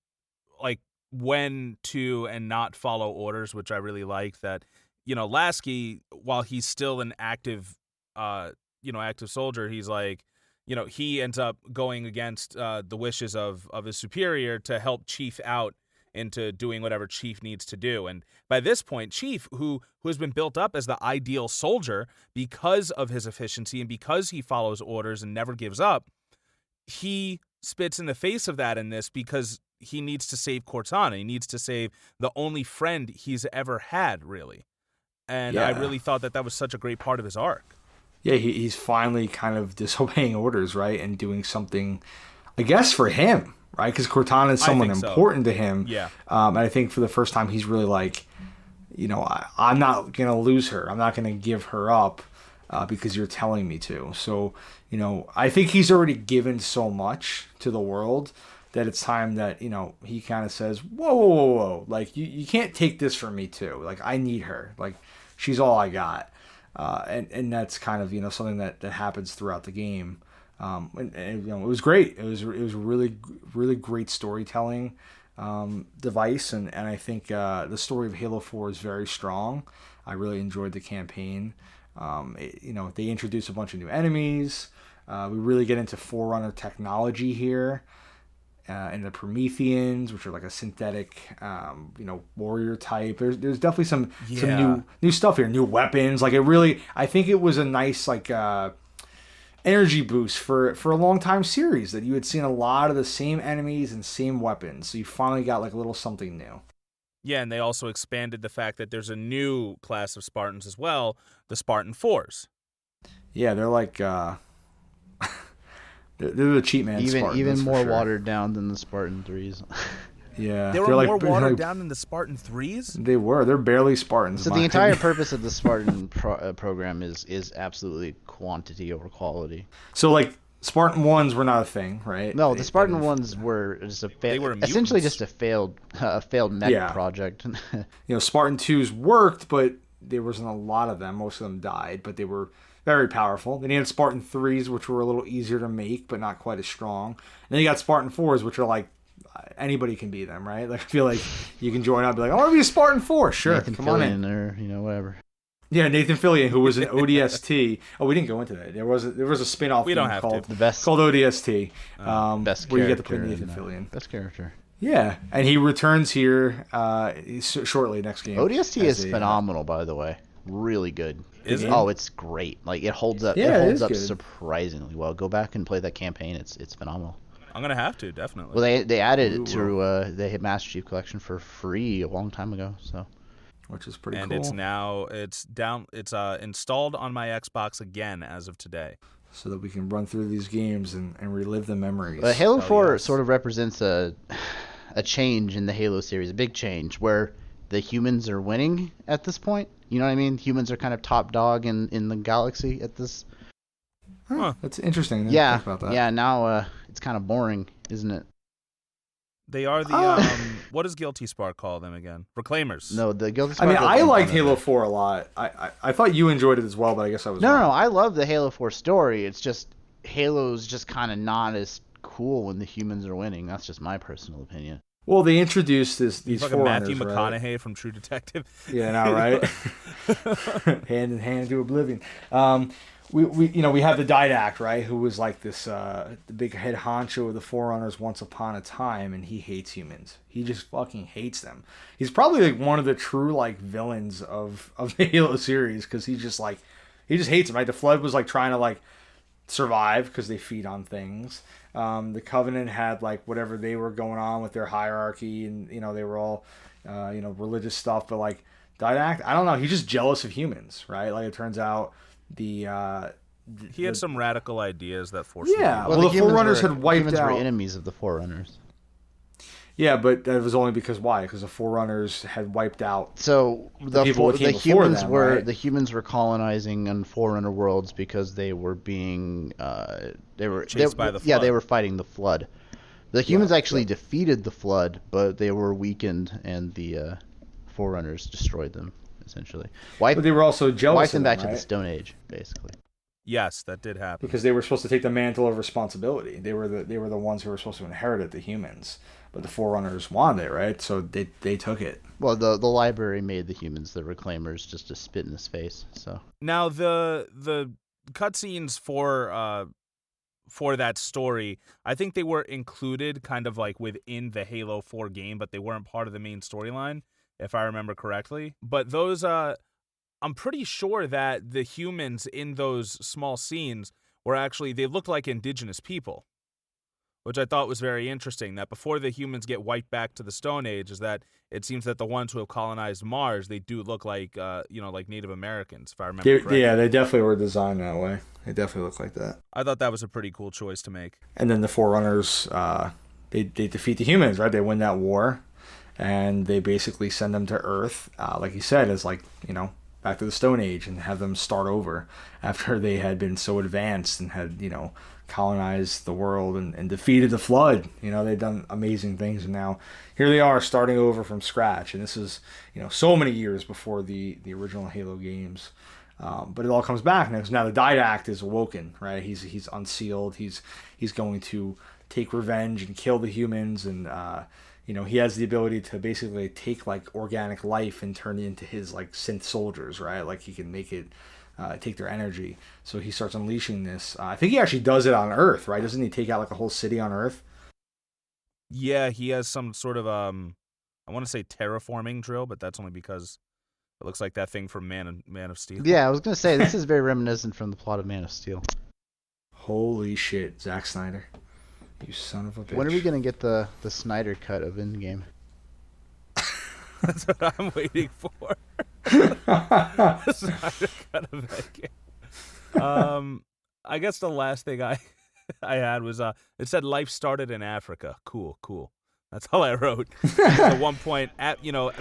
Speaker 4: like when to and not follow orders, which I really like. That, Lasky, while he's still an active soldier, he's like, he ends up going against the wishes of his superior to help Chief out into doing whatever Chief needs to do. And by this point, Chief, who has been built up as the ideal soldier because of his efficiency and because he follows orders and never gives up, he spits in the face of that in this because he needs to save Cortana. He needs to save the only friend he's ever had, really. And I really thought that was such a great part of his arc.
Speaker 2: Yeah, he's finally kind of disobeying orders, right? And doing something, I guess, for him. Right, because Cortana is someone important to him.
Speaker 4: Yeah.
Speaker 2: And I think for the first time, he's really like, I'm not going to lose her. I'm not going to give her up because you're telling me to. So, I think he's already given so much to the world that it's time that, he kind of says, whoa. Like, you can't take this from me too. Like, I need her. Like, she's all I got. And that's kind of, something that happens throughout the game. And it was great. It was really, really great storytelling device, and I think the story of Halo 4 is very strong. I really enjoyed the campaign. They introduce a bunch of new enemies. We really get into Forerunner technology here, and the Prometheans, which are like a synthetic, warrior type. There's definitely some new stuff here, new weapons. Like I think it was a nice energy boost for a long time series that you had seen a lot of the same enemies and same weapons. So you finally got like a little something new.
Speaker 4: Yeah, and they also expanded the fact that there's a new class of Spartans as well, the Spartan 4s.
Speaker 2: Yeah, they're like they're the cheap man Spartans.
Speaker 3: Even more watered down than the Spartan 3s.
Speaker 2: Yeah,
Speaker 4: they were more watered down than the Spartan 3s?
Speaker 2: They were. They're barely Spartans.
Speaker 3: So the entire purpose of the Spartan program is absolutely quantity over quality.
Speaker 2: So like Spartan 1s were not a thing, right?
Speaker 3: No, the Spartan 1s were just essentially just a failed mech project.
Speaker 2: Spartan 2s worked, but there wasn't a lot of them. Most of them died, but they were very powerful. Then you had Spartan 3s, which were a little easier to make, but not quite as strong. And then you got Spartan 4s, which are like, anybody can be them, right? Like, I feel like you can join up and be like, I want to be a Spartan 4. Sure,
Speaker 3: Nathan
Speaker 2: come
Speaker 3: Fillion
Speaker 2: on in.
Speaker 3: or whatever.
Speaker 2: Yeah, Nathan Fillion, who was an ODST. Oh, we didn't go into that. There was a spin-off
Speaker 4: We don't have
Speaker 2: called,
Speaker 4: to.
Speaker 3: The best,
Speaker 2: called ODST,
Speaker 3: best
Speaker 2: where you get to
Speaker 3: character
Speaker 2: play Nathan
Speaker 3: in,
Speaker 2: Fillion.
Speaker 3: Best character.
Speaker 2: Yeah, and he returns here shortly next game.
Speaker 3: ODST is phenomenal, by the way. Really good.
Speaker 4: Is it?
Speaker 3: Oh, it's great. Like it holds up.
Speaker 2: Yeah,
Speaker 3: it holds up
Speaker 2: good.
Speaker 3: surprisingly well. Go back and play that campaign. It's phenomenal.
Speaker 4: I'm gonna have to definitely.
Speaker 3: Well, they added it to they hit Master Chief Collection for free a long time ago. So,
Speaker 2: which is pretty
Speaker 4: and
Speaker 2: cool.
Speaker 4: it's now installed on my Xbox again as of today,
Speaker 2: so that we can run through these games and relive the memories.
Speaker 3: But Halo 4 sort of represents a change in the Halo series, a big change where the humans are winning at this point. You know what I mean? Humans are kind of top dog in the galaxy at this.
Speaker 2: Huh. That's interesting.
Speaker 3: Yeah,
Speaker 2: think about that.
Speaker 3: yeah. Now it's kind of boring, isn't it?
Speaker 4: they are the what does Guilty Spark call them again? Reclaimers.
Speaker 3: No, the Guilty
Speaker 2: I
Speaker 3: Spark.
Speaker 2: mean, I liked Halo 4 a lot. I thought you enjoyed it as well, but I guess I was
Speaker 3: No,
Speaker 2: wrong.
Speaker 3: no, I love the Halo 4 story. It's just Halo's just kind of not as cool when the humans are winning. That's just my personal opinion.
Speaker 2: Well, they introduced these
Speaker 4: Fucking
Speaker 2: forerunners,
Speaker 4: Matthew
Speaker 2: right?
Speaker 4: McConaughey from True Detective.
Speaker 2: Yeah, now right. Hand in hand to oblivion. We have the Didact, right, who was like this the big head honcho of the Forerunners once upon a time, and he hates humans. He just fucking hates them. He's probably like one of the true like villains of the Halo series, because he just hates them. Right, the Flood was like trying to like survive because they feed on things. The Covenant had like whatever they were going on with their hierarchy, and they were all religious stuff, but like Didact, I don't know, he's just jealous of humans, right? Like it turns out he
Speaker 4: had some radical ideas that forced
Speaker 2: yeah.
Speaker 4: him.
Speaker 2: Well, the Forerunners had wiped
Speaker 3: humans
Speaker 2: out.
Speaker 3: were enemies of the Forerunners.
Speaker 2: Yeah, but that was only because why? Because the Forerunners had wiped out.
Speaker 3: So the
Speaker 2: people that came before
Speaker 3: humans
Speaker 2: them,
Speaker 3: were
Speaker 2: right?
Speaker 3: the humans were colonizing on Forerunner worlds because they were being
Speaker 4: Chased by the
Speaker 3: Yeah,
Speaker 4: Flood.
Speaker 3: they were fighting the Flood. The humans actually defeated the Flood, but they were weakened, and the Forerunners destroyed them essentially.
Speaker 2: But they were also jealous
Speaker 3: Wiped
Speaker 2: of
Speaker 3: them back to
Speaker 2: right?
Speaker 3: the Stone Age, basically.
Speaker 4: Yes, that did happen.
Speaker 2: Because they were supposed to take the mantle of responsibility. They were the ones who were supposed to inherit it, the humans. But the Forerunners wanted it, right? So they took it.
Speaker 3: Well, the library made the humans the Reclaimers just to spit in his face. So
Speaker 4: Now the cutscenes for that story, I think they were included kind of like within the Halo 4 game, but they weren't part of the main storyline, if I remember correctly. But those, I'm pretty sure that the humans in those small scenes were actually, they looked like indigenous people, which I thought was very interesting, that before the humans get wiped back to the Stone Age, is that it seems that the ones who have colonized Mars, they do look like, like Native Americans, if I remember correctly.
Speaker 2: Yeah, they definitely were designed that way. They definitely look like that.
Speaker 4: I thought that was a pretty cool choice to make.
Speaker 2: And then the Forerunners, they defeat the humans, right? They win that war, and they basically send them to Earth, like you said, as like, back to the Stone Age, and have them start over after they had been so advanced and had, colonized the world and defeated the Flood. They'd done amazing things, and now here they are starting over from scratch. And this is, so many years before the original Halo games. But it all comes back now. Now the Didact is awoken, right? He's unsealed. He's going to take revenge and kill the humans, and he has the ability to basically take like organic life and turn it into his like synth soldiers, right? Like he can make it take their energy. So he starts unleashing this. I think he actually does it on Earth, right? Doesn't he take out like a whole city on Earth?
Speaker 4: Yeah, he has some sort of I want to say terraforming drill, but that's only because it looks like that thing from Man of Steel.
Speaker 3: yeah, I was gonna say this is very reminiscent from the plot of Man of Steel.
Speaker 2: Holy shit, Zack Snyder. You son of a bitch.
Speaker 3: When are we gonna get the Snyder cut of Endgame?
Speaker 4: That's what I'm waiting for. Snyder cut of Endgame. I guess the last thing I had was it said life started in Africa. Cool. That's all I wrote. At one point,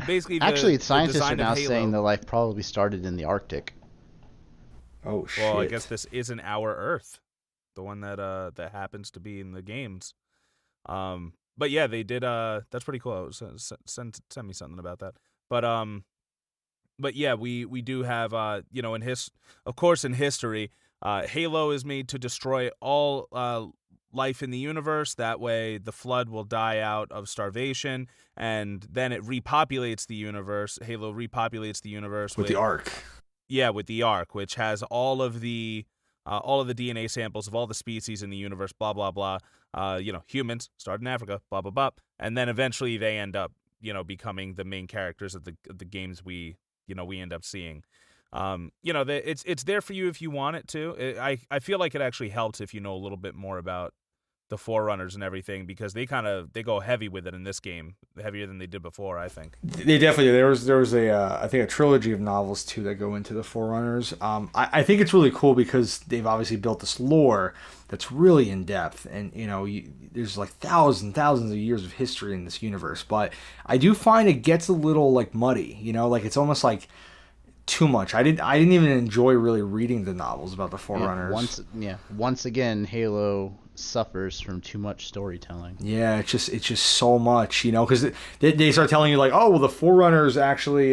Speaker 4: basically.
Speaker 3: Actually, scientists are
Speaker 4: design
Speaker 3: now
Speaker 4: of Halo,
Speaker 3: saying that life probably started in the Arctic.
Speaker 2: Oh shit.
Speaker 4: Well, I guess this isn't our Earth, the one that happens to be in the games. But yeah, they did. That's pretty cool. Send me something about that. But yeah, we do have of course in history Halo is made to destroy all life in the universe. That way, the flood will die out of starvation, and then it repopulates the universe. Halo repopulates the universe
Speaker 2: with the Ark.
Speaker 4: Yeah, with the Ark, which has all of the DNA samples of all the species in the universe. Blah blah blah. Humans start in Africa. Blah blah blah, and then eventually they end up, becoming the main characters of the games we end up seeing. It's there for you if you want it to. I feel like it actually helps if you know a little bit more about the Forerunners and everything, because they go heavy with it in this game, heavier than they did before, I think.
Speaker 2: They definitely do. There was I think a trilogy of novels too that go into the Forerunners. I think it's really cool because they've obviously built this lore that's really in depth, and there's like thousands of years of history in this universe. But I do find it gets a little like muddy, like it's almost like too much. I didn't even enjoy really reading the novels about the Forerunners.
Speaker 3: Once again, Halo suffers from too much storytelling.
Speaker 2: Yeah, it's just so much, because they start telling you like, oh well, the Forerunners actually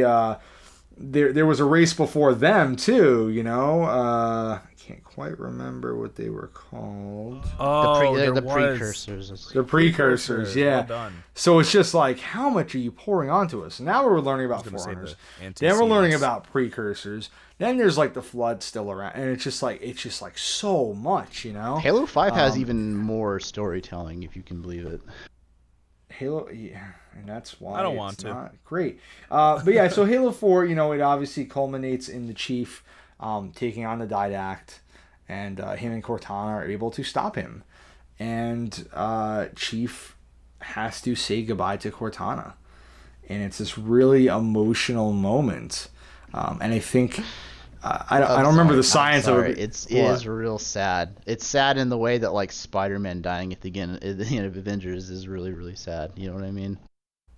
Speaker 2: there was a race before them too. I can't quite remember what they were called.
Speaker 4: Oh,
Speaker 3: the precursors.
Speaker 2: The precursors, yeah.
Speaker 4: Well done.
Speaker 2: So it's just like, how much are you pouring onto us? Now we're learning about Forerunners. Then we're learning about precursors. Then there's like the flood still around, and it's just like so much,
Speaker 3: Halo 5 has even more storytelling, if you can believe it.
Speaker 2: Halo, yeah, and that's why
Speaker 4: I don't want to.
Speaker 2: Not great. But yeah, so Halo 4, it obviously culminates in the Chief taking on the Didact, and him and Cortana are able to stop him, and Chief has to say goodbye to Cortana, and it's this really emotional moment, and I think. I don't remember the science of it.
Speaker 3: It is real sad. It's sad in the way that like Spider-Man dying at the end of Avengers is really, really sad. You know what I mean?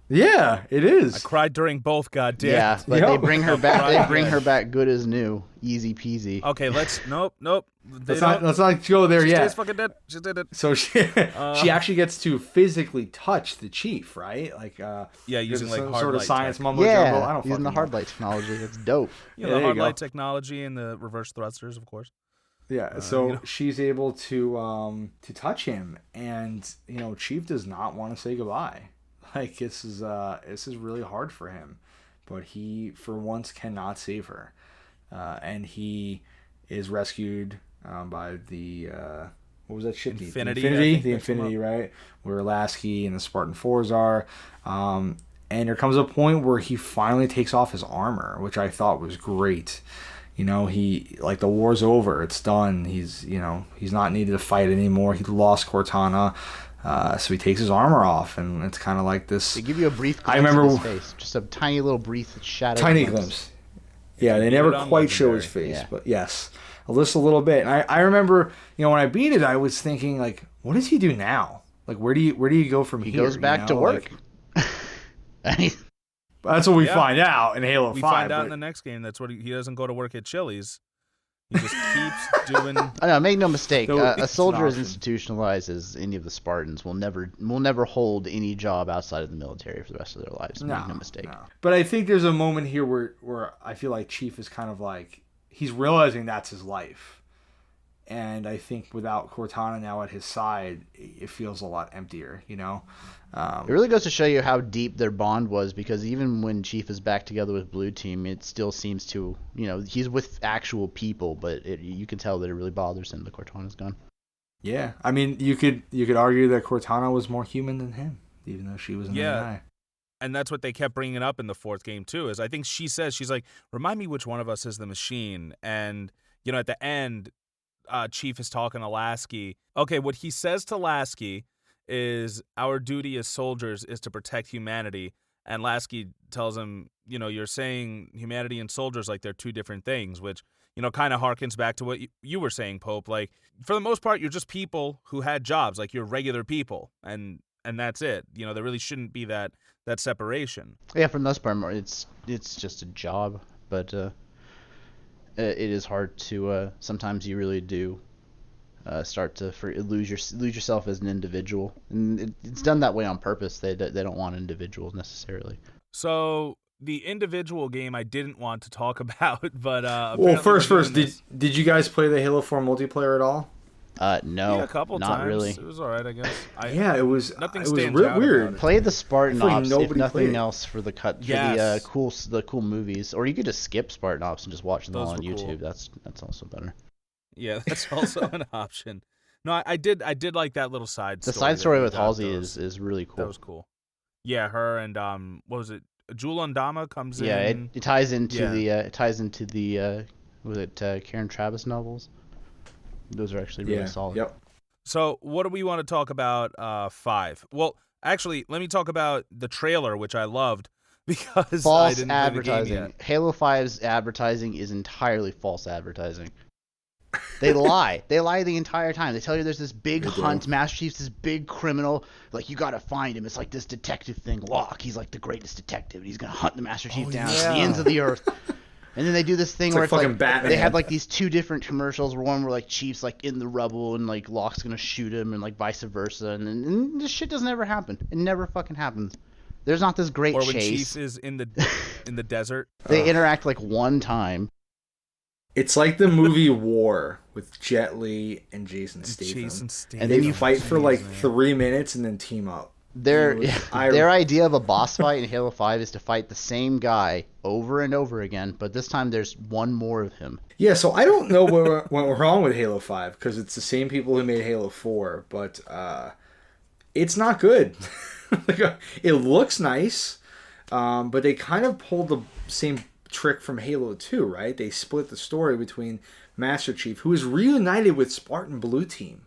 Speaker 2: Yeah, it is.
Speaker 4: I cried during both. Goddamn.
Speaker 3: Yeah, but they bring her back. They bring her back good as new, easy peasy.
Speaker 4: Okay, nope.
Speaker 2: Let's not go there yet.
Speaker 4: She's fucking dead. She did it.
Speaker 2: So she actually gets to physically touch the Chief, right? Like
Speaker 4: using like
Speaker 2: some
Speaker 4: hard
Speaker 2: sort of
Speaker 4: light
Speaker 2: science
Speaker 4: tech.
Speaker 2: mumbo jumbo. I don't
Speaker 3: using the hard light technology. That's dope.
Speaker 4: The hard light technology and the reverse thrusters, of course.
Speaker 2: Yeah, so she's able to touch him, and Chief does not want to say goodbye. Like this is really hard for him, but he for once cannot save her, and he is rescued by the what was that ship?
Speaker 4: Infinity,
Speaker 2: the Infinity, right? Where Lasky and the Spartan 4s are, and there comes a point where he finally takes off his armor, which I thought was great. He like the war's over, it's done. He's not needed to fight anymore. He lost Cortana. So he takes his armor off, and it's kind of like this.
Speaker 3: They give you a brief glimpse of his face, just a tiny little brief shadow.
Speaker 2: Tiny glimpse. Yeah, they never quite show his face, but yes, just a little bit. And I remember, when I beat it, I was thinking like, what does he do now? Like, where do you go from here?
Speaker 3: He goes back to work.
Speaker 2: That's what we find out in Halo 5.
Speaker 4: We find out in the next game that's what he doesn't go to work at Chili's. He just keeps doing.
Speaker 3: I know. Make no mistake. A soldier as institutionalized as any of the Spartans will never hold any job outside of the military for the rest of their lives. Make no mistake. No.
Speaker 2: But I think there's a moment here where I feel like Chief is kind of like he's realizing that's his life, and I think without Cortana now at his side, it feels a lot emptier.
Speaker 3: It really goes to show you how deep their bond was, because even when Chief is back together with Blue Team, it still seems to, he's with actual people, but you can tell that it really bothers him that Cortana's gone.
Speaker 2: Yeah, I mean, you could argue that Cortana was more human than him, even though she was an AI.
Speaker 4: And that's what they kept bringing up in the fourth game too. Is I think she's like, remind me which one of us is the machine, and at the end, Chief is talking to Lasky. Okay, what he says to Lasky is our duty as soldiers is to protect humanity, and Lasky tells him, you're saying humanity and soldiers like they're two different things, which kind of harkens back to what you were saying, Pope. Like, for the most part, you're just people who had jobs, like you're regular people, and that's it. There really shouldn't be that separation.
Speaker 3: Yeah, for the most part, it's just a job, but it is hard to sometimes you really do start to lose yourself as an individual, and it's done that way on purpose. They don't want individuals necessarily.
Speaker 4: So the individual game I didn't want to talk about, but
Speaker 2: well, first, did you guys play the Halo 4 multiplayer at all?
Speaker 3: No,
Speaker 4: yeah, a couple
Speaker 3: not
Speaker 4: times.
Speaker 3: really.
Speaker 4: It was all right, I guess.
Speaker 2: Yeah, it was.
Speaker 4: Nothing
Speaker 2: it was
Speaker 4: stands out
Speaker 2: weird.
Speaker 4: about it.
Speaker 3: Play the Spartan
Speaker 2: I feel like
Speaker 3: Ops, if
Speaker 2: nobody
Speaker 3: nothing
Speaker 2: played.
Speaker 3: else, for the
Speaker 4: Yes.
Speaker 3: the cool movies, or you could just skip Spartan Ops and just watch them
Speaker 4: Those
Speaker 3: all on
Speaker 4: were cool.
Speaker 3: YouTube. That's also better.
Speaker 4: Yeah, that's also an option. No, I did like that little side
Speaker 3: The
Speaker 4: story.
Speaker 3: side story
Speaker 4: that
Speaker 3: with
Speaker 4: you got
Speaker 3: Halsey
Speaker 4: those.
Speaker 3: is really cool.
Speaker 4: That was cool. Yeah, her and what was it? Jewel Undama comes in.
Speaker 3: Yeah, it ties into
Speaker 4: Yeah.
Speaker 3: the was it Karen Travis novels? Those are actually really solid.
Speaker 2: Yep.
Speaker 4: So what do we want to talk about 5? Well, actually, let me talk about the trailer, which I loved because I
Speaker 3: False
Speaker 4: didn't play the game
Speaker 3: advertising.
Speaker 4: yet.
Speaker 3: Halo 5's advertising is entirely false advertising. They lie. They lie the entire time. They tell you there's this big hunt, Master Chief's this big criminal. Like, you gotta find him. It's like this detective thing. Locke, he's like the greatest detective. And he's gonna hunt the Master Chief down to the ends of the earth. And then they do this thing
Speaker 2: It's
Speaker 3: where
Speaker 2: like
Speaker 3: it's like
Speaker 2: fucking Batman.
Speaker 3: they had like these 2 different commercials. Where one where like Chief's like in the rubble and like Locke's gonna shoot him and like vice versa. And this shit doesn't ever happen. It never fucking happens. There's not this great
Speaker 4: Or when
Speaker 3: chase.
Speaker 4: Chief is in the desert.
Speaker 3: They interact like one time.
Speaker 2: It's like the movie War with Jet Li and Jason Statham.
Speaker 3: And then
Speaker 2: They
Speaker 3: you
Speaker 2: fight for like 3 minutes and then team up.
Speaker 3: Their idea of a boss fight in Halo 5 is to fight the same guy over and over again, but this time there's one more of him.
Speaker 2: Yeah, so I don't know what went wrong with Halo 5 because it's the same people who made Halo 4, but it's not good. It looks nice, but they kind of pulled the same trick from Halo 2, right? They split the story between Master Chief, who is reunited with Spartan Blue Team,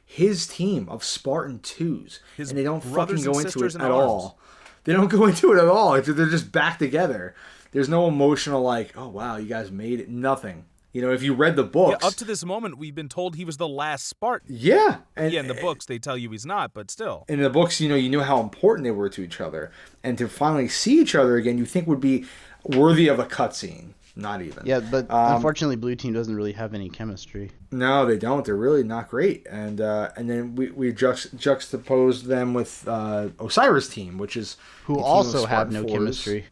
Speaker 2: his team of Spartan 2s, and they don't fucking go into it at all. They don't go into it at all. They're just back together. There's no emotional like, oh wow, you guys made it. Nothing. You know, if you read the books,
Speaker 4: Yeah, up to this moment, we've been told he was the last Spartan.
Speaker 2: Yeah,
Speaker 4: And in the books, they tell you he's not, but still.
Speaker 2: In the books, you knew how important they were to each other, and to finally see each other again, you think would be worthy of a cutscene. Not even.
Speaker 3: Yeah, but unfortunately, Blue Team doesn't really have any chemistry.
Speaker 2: No, they don't. They're really not great. And then we juxtaposed them with Osiris Team, which is
Speaker 3: who also have no chemistry.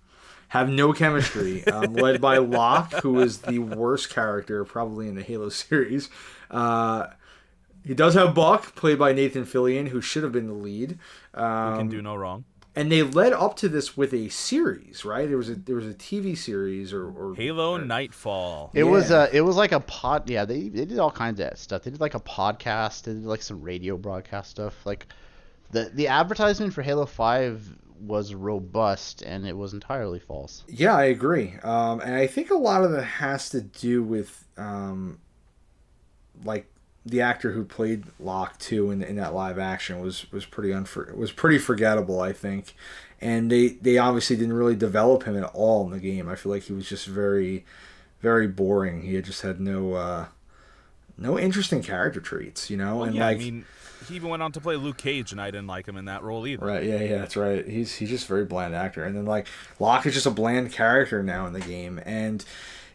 Speaker 2: Have no chemistry. Led by Locke, who is the worst character probably in the Halo series. He does have Buck, played by Nathan Fillion, who should have been the lead.
Speaker 4: Who can do no wrong.
Speaker 2: And they led up to this with a series, right? There was a TV series or
Speaker 4: Halo Nightfall.
Speaker 3: It was like a pod. Yeah, they did all kinds of stuff. They did like a podcast. They did like some radio broadcast stuff. Like the advertisement for Halo 5 was robust, and it was entirely false.
Speaker 2: Yeah, I agree. And I think a lot of it has to do with like the actor who played Locke too in that live action was pretty forgettable, I think. And they obviously didn't really develop him at all in the game. I feel like he was just very, very boring. He just had no interesting character traits, you know.
Speaker 4: Well,
Speaker 2: and
Speaker 4: yeah,
Speaker 2: like,
Speaker 4: I mean, he even went on to play Luke Cage, and I didn't like him in that role either.
Speaker 2: Right, yeah, that's right. He's just a very bland actor. And then like Locke is just a bland character now in the game, and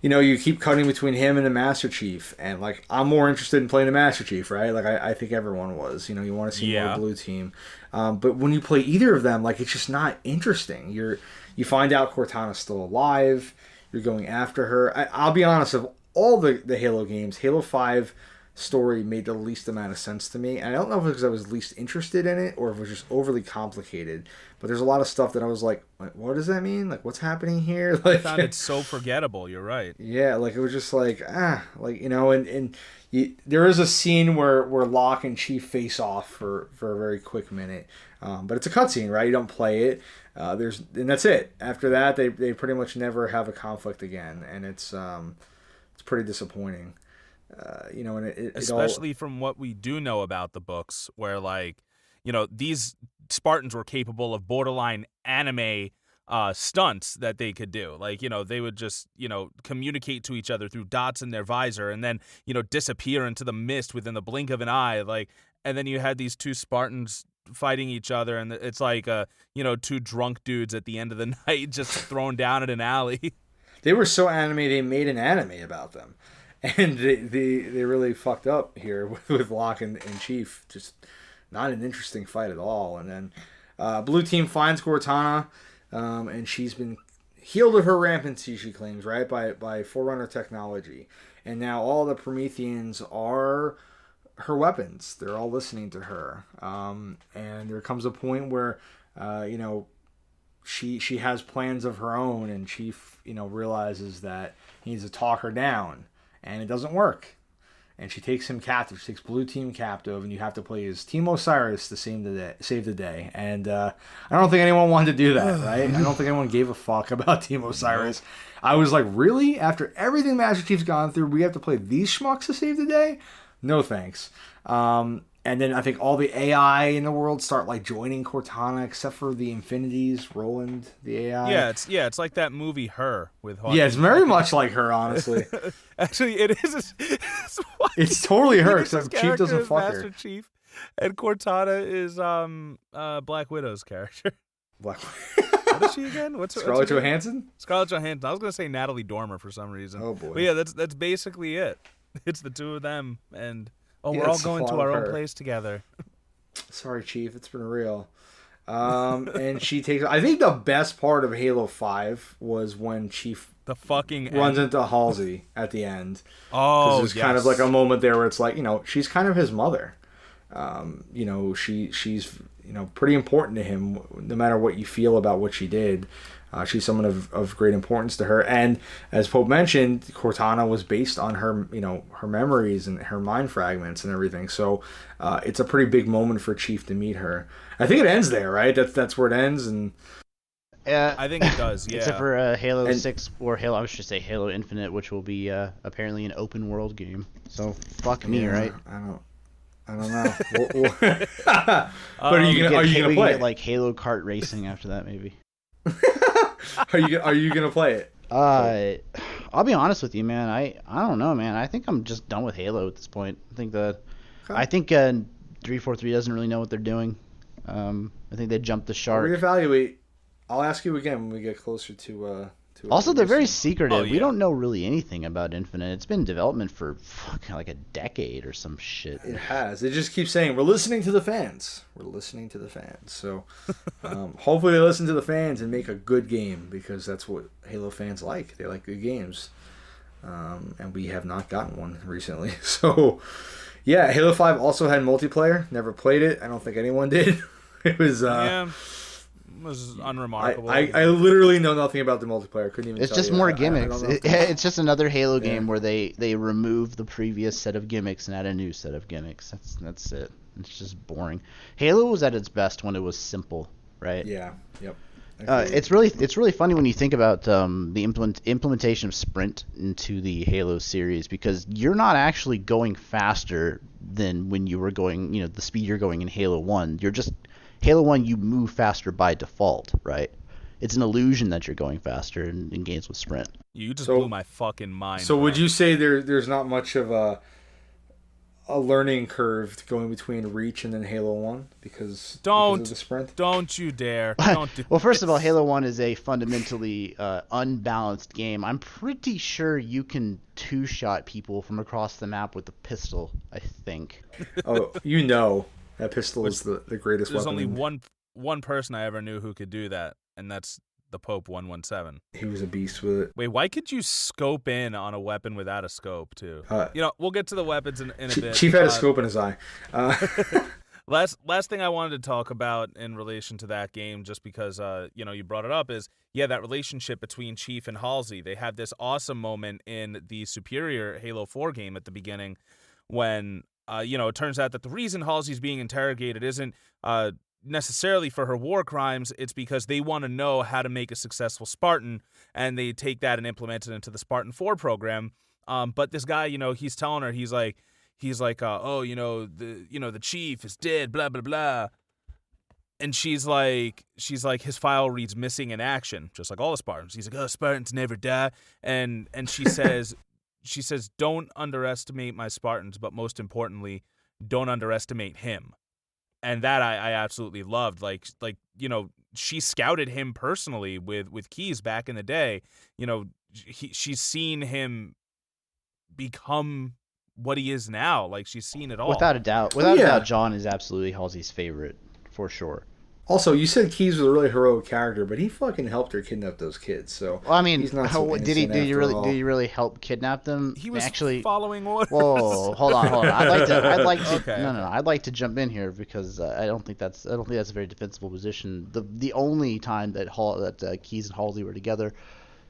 Speaker 2: you know, you keep cutting between him and the Master Chief, and like I'm more interested in playing the Master Chief, right? Like I think everyone was. You know, you want to see more Blue Team, but when you play either of them, like it's just not interesting. You find out Cortana's still alive. You're going after her. I'll be honest, of all the Halo games, Halo 5 story made the least amount of sense to me. And I don't know if it was because I was least interested in it or if it was just overly complicated. But there's a lot of stuff that I was like, what does that mean? Like, what's happening here? Like,
Speaker 4: I found it so forgettable. You're right.
Speaker 2: Yeah, like it was just like, like, you know, and there is a scene where Locke and Chief face off for a very quick minute. But it's a cutscene, right? You don't play it. And that's it. After that, they pretty much never have a conflict again. And it's pretty disappointing. You know, and
Speaker 4: especially from what we do know about the books, where like, you know, these Spartans were capable of borderline anime stunts that they could do. Like, you know, they would just, you know, communicate to each other through dots in their visor and then, you know, disappear into the mist within the blink of an eye. Like, and then you had these two Spartans fighting each other, and it's like, you know, two drunk dudes at the end of the night just thrown down at an alley.
Speaker 2: They were so anime, they made an anime about them. And they really fucked up here with Locke and Chief. Just not an interesting fight at all. And then Blue Team finds Cortana, and she's been healed of her rampancy, she claims, right, by Forerunner technology. And now all the Prometheans are her weapons. They're all listening to her. And there comes a point where, she has plans of her own, and Chief, realizes that he needs to talk her down, and it doesn't work. And she takes him captive. She takes Blue Team captive, and you have to play as Team Osiris to save the day. And I don't think anyone wanted to do that, right? I don't think anyone gave a fuck about Team Osiris. I was like, really? After everything Master Chief's gone through, we have to play these schmucks to save the day? No thanks. And then I think all the AI in the world start like joining Cortana, except for the Infinities, Roland, the AI.
Speaker 4: It's like that movie Her with
Speaker 2: Joaquin. Yeah, it's very much like Her, honestly.
Speaker 4: Actually, it is.
Speaker 2: It's totally her, except Chief doesn't fuck
Speaker 4: Master
Speaker 2: her.
Speaker 4: Chief, and Cortana is Black Widow's character.
Speaker 2: What
Speaker 4: is she again?
Speaker 2: Scarlett Johansson?
Speaker 4: Scarlett Johansson. I was gonna say Natalie Dormer for some reason.
Speaker 2: Oh boy.
Speaker 4: But yeah, that's basically it. It's the two of them, and we're all going to our own place together.
Speaker 2: Sorry, Chief. It's been real. And she takes. I think the best part of Halo 5 was when Chief runs into Halsey at the end.
Speaker 4: Oh,
Speaker 2: there's kind of like a moment there where it's like, she's kind of his mother. She's pretty important to him, no matter what you feel about what she did. She's someone of great importance to her. And as Pope mentioned, Cortana was based on her, her memories and her mind fragments and everything. So it's a pretty big moment for Chief to meet her. I think it ends there, right? That's where it ends. And
Speaker 4: I think it does, yeah.
Speaker 3: Except for Halo 6 or I should say Halo Infinite, which will be apparently an open world game. So fuck me, right?
Speaker 2: I don't know. But are you gonna play
Speaker 3: get, like Halo kart racing after that, maybe?
Speaker 2: Are you gonna play it?
Speaker 3: I'll be honest with you, man. I don't know, man. I think I'm just done with Halo at this point. I think 343 doesn't really know what they're doing. I think they jumped the shark.
Speaker 2: Reevaluate. I'll ask you again when we get closer to.
Speaker 3: Also, they're very secretive. Oh, yeah. We don't know really anything about Infinite. It's been in development for fucking like a decade or some shit.
Speaker 2: It has. It just keeps saying, we're listening to the fans. We're listening to the fans. So hopefully they listen to the fans and make a good game, because that's what Halo fans like. They like good games. And we have not gotten one recently. So, yeah, Halo 5 also had multiplayer. Never played it. I don't think anyone did. It was...
Speaker 4: It was unremarkable.
Speaker 2: I literally know nothing about the multiplayer. Couldn't even.
Speaker 3: It's
Speaker 2: tell
Speaker 3: just
Speaker 2: you.
Speaker 3: more gimmicks. It's just another Halo game where they remove the previous set of gimmicks and add a new set of gimmicks. That's it. It's just boring. Halo was at its best when it was simple, right?
Speaker 2: Yeah. Yep.
Speaker 3: It's really funny when you think about the implementation of sprint into the Halo series, because you're not actually going faster than when you were going, the speed you're going in Halo 1. You're just Halo 1, you move faster by default, right? It's an illusion that you're going faster in games with sprint.
Speaker 4: You just blew my fucking mind.
Speaker 2: So would you say there's not much of a learning curve going between Reach and then Halo 1 because of the sprint?
Speaker 4: Don't you dare.
Speaker 3: Well, first of all, Halo 1 is a fundamentally unbalanced game. I'm pretty sure you can two-shot people from across the map with a pistol, I think.
Speaker 2: Oh, that pistol is the greatest
Speaker 4: weapon. There's only one person I ever knew who could do that, and that's the Pope 117.
Speaker 2: He was a beast with it.
Speaker 4: Wait, why could you scope in on a weapon without a scope, too? We'll get to the weapons in a bit.
Speaker 2: Chief had a scope in his eye.
Speaker 4: Last thing I wanted to talk about in relation to that game, just because you brought it up, is that relationship between Chief and Halsey. They had this awesome moment in the superior Halo 4 game at the beginning when it turns out that the reason Halsey's being interrogated isn't necessarily for her war crimes. It's because they want to know how to make a successful Spartan, and they take that and implement it into the Spartan 4 program. But this guy, he's telling her, he's like, the chief is dead, blah blah blah, and she's like, his file reads missing in action, just like all the Spartans. He's like, oh, Spartans never die, and she says. She says, don't underestimate my Spartans, but most importantly, don't underestimate him. And that I absolutely loved. Like she scouted him personally with Keyes back in the day. She's seen him become what he is now. Like, she's seen it all.
Speaker 3: Without a doubt. Without a doubt, John is absolutely Halsey's favorite, for sure.
Speaker 2: Also, you said Keyes was a really heroic character, but he fucking helped her kidnap those kids. So
Speaker 3: Well, I mean,
Speaker 2: he's not so
Speaker 3: did he
Speaker 2: innocent
Speaker 3: did he really help kidnap them?
Speaker 4: He was
Speaker 3: actually
Speaker 4: following orders.
Speaker 3: Whoa, hold on. I'd like to
Speaker 4: Okay,
Speaker 3: no,
Speaker 4: okay.
Speaker 3: I'd like to jump in here because I don't think that's a very defensible position. The only time that Keyes and Halsey were together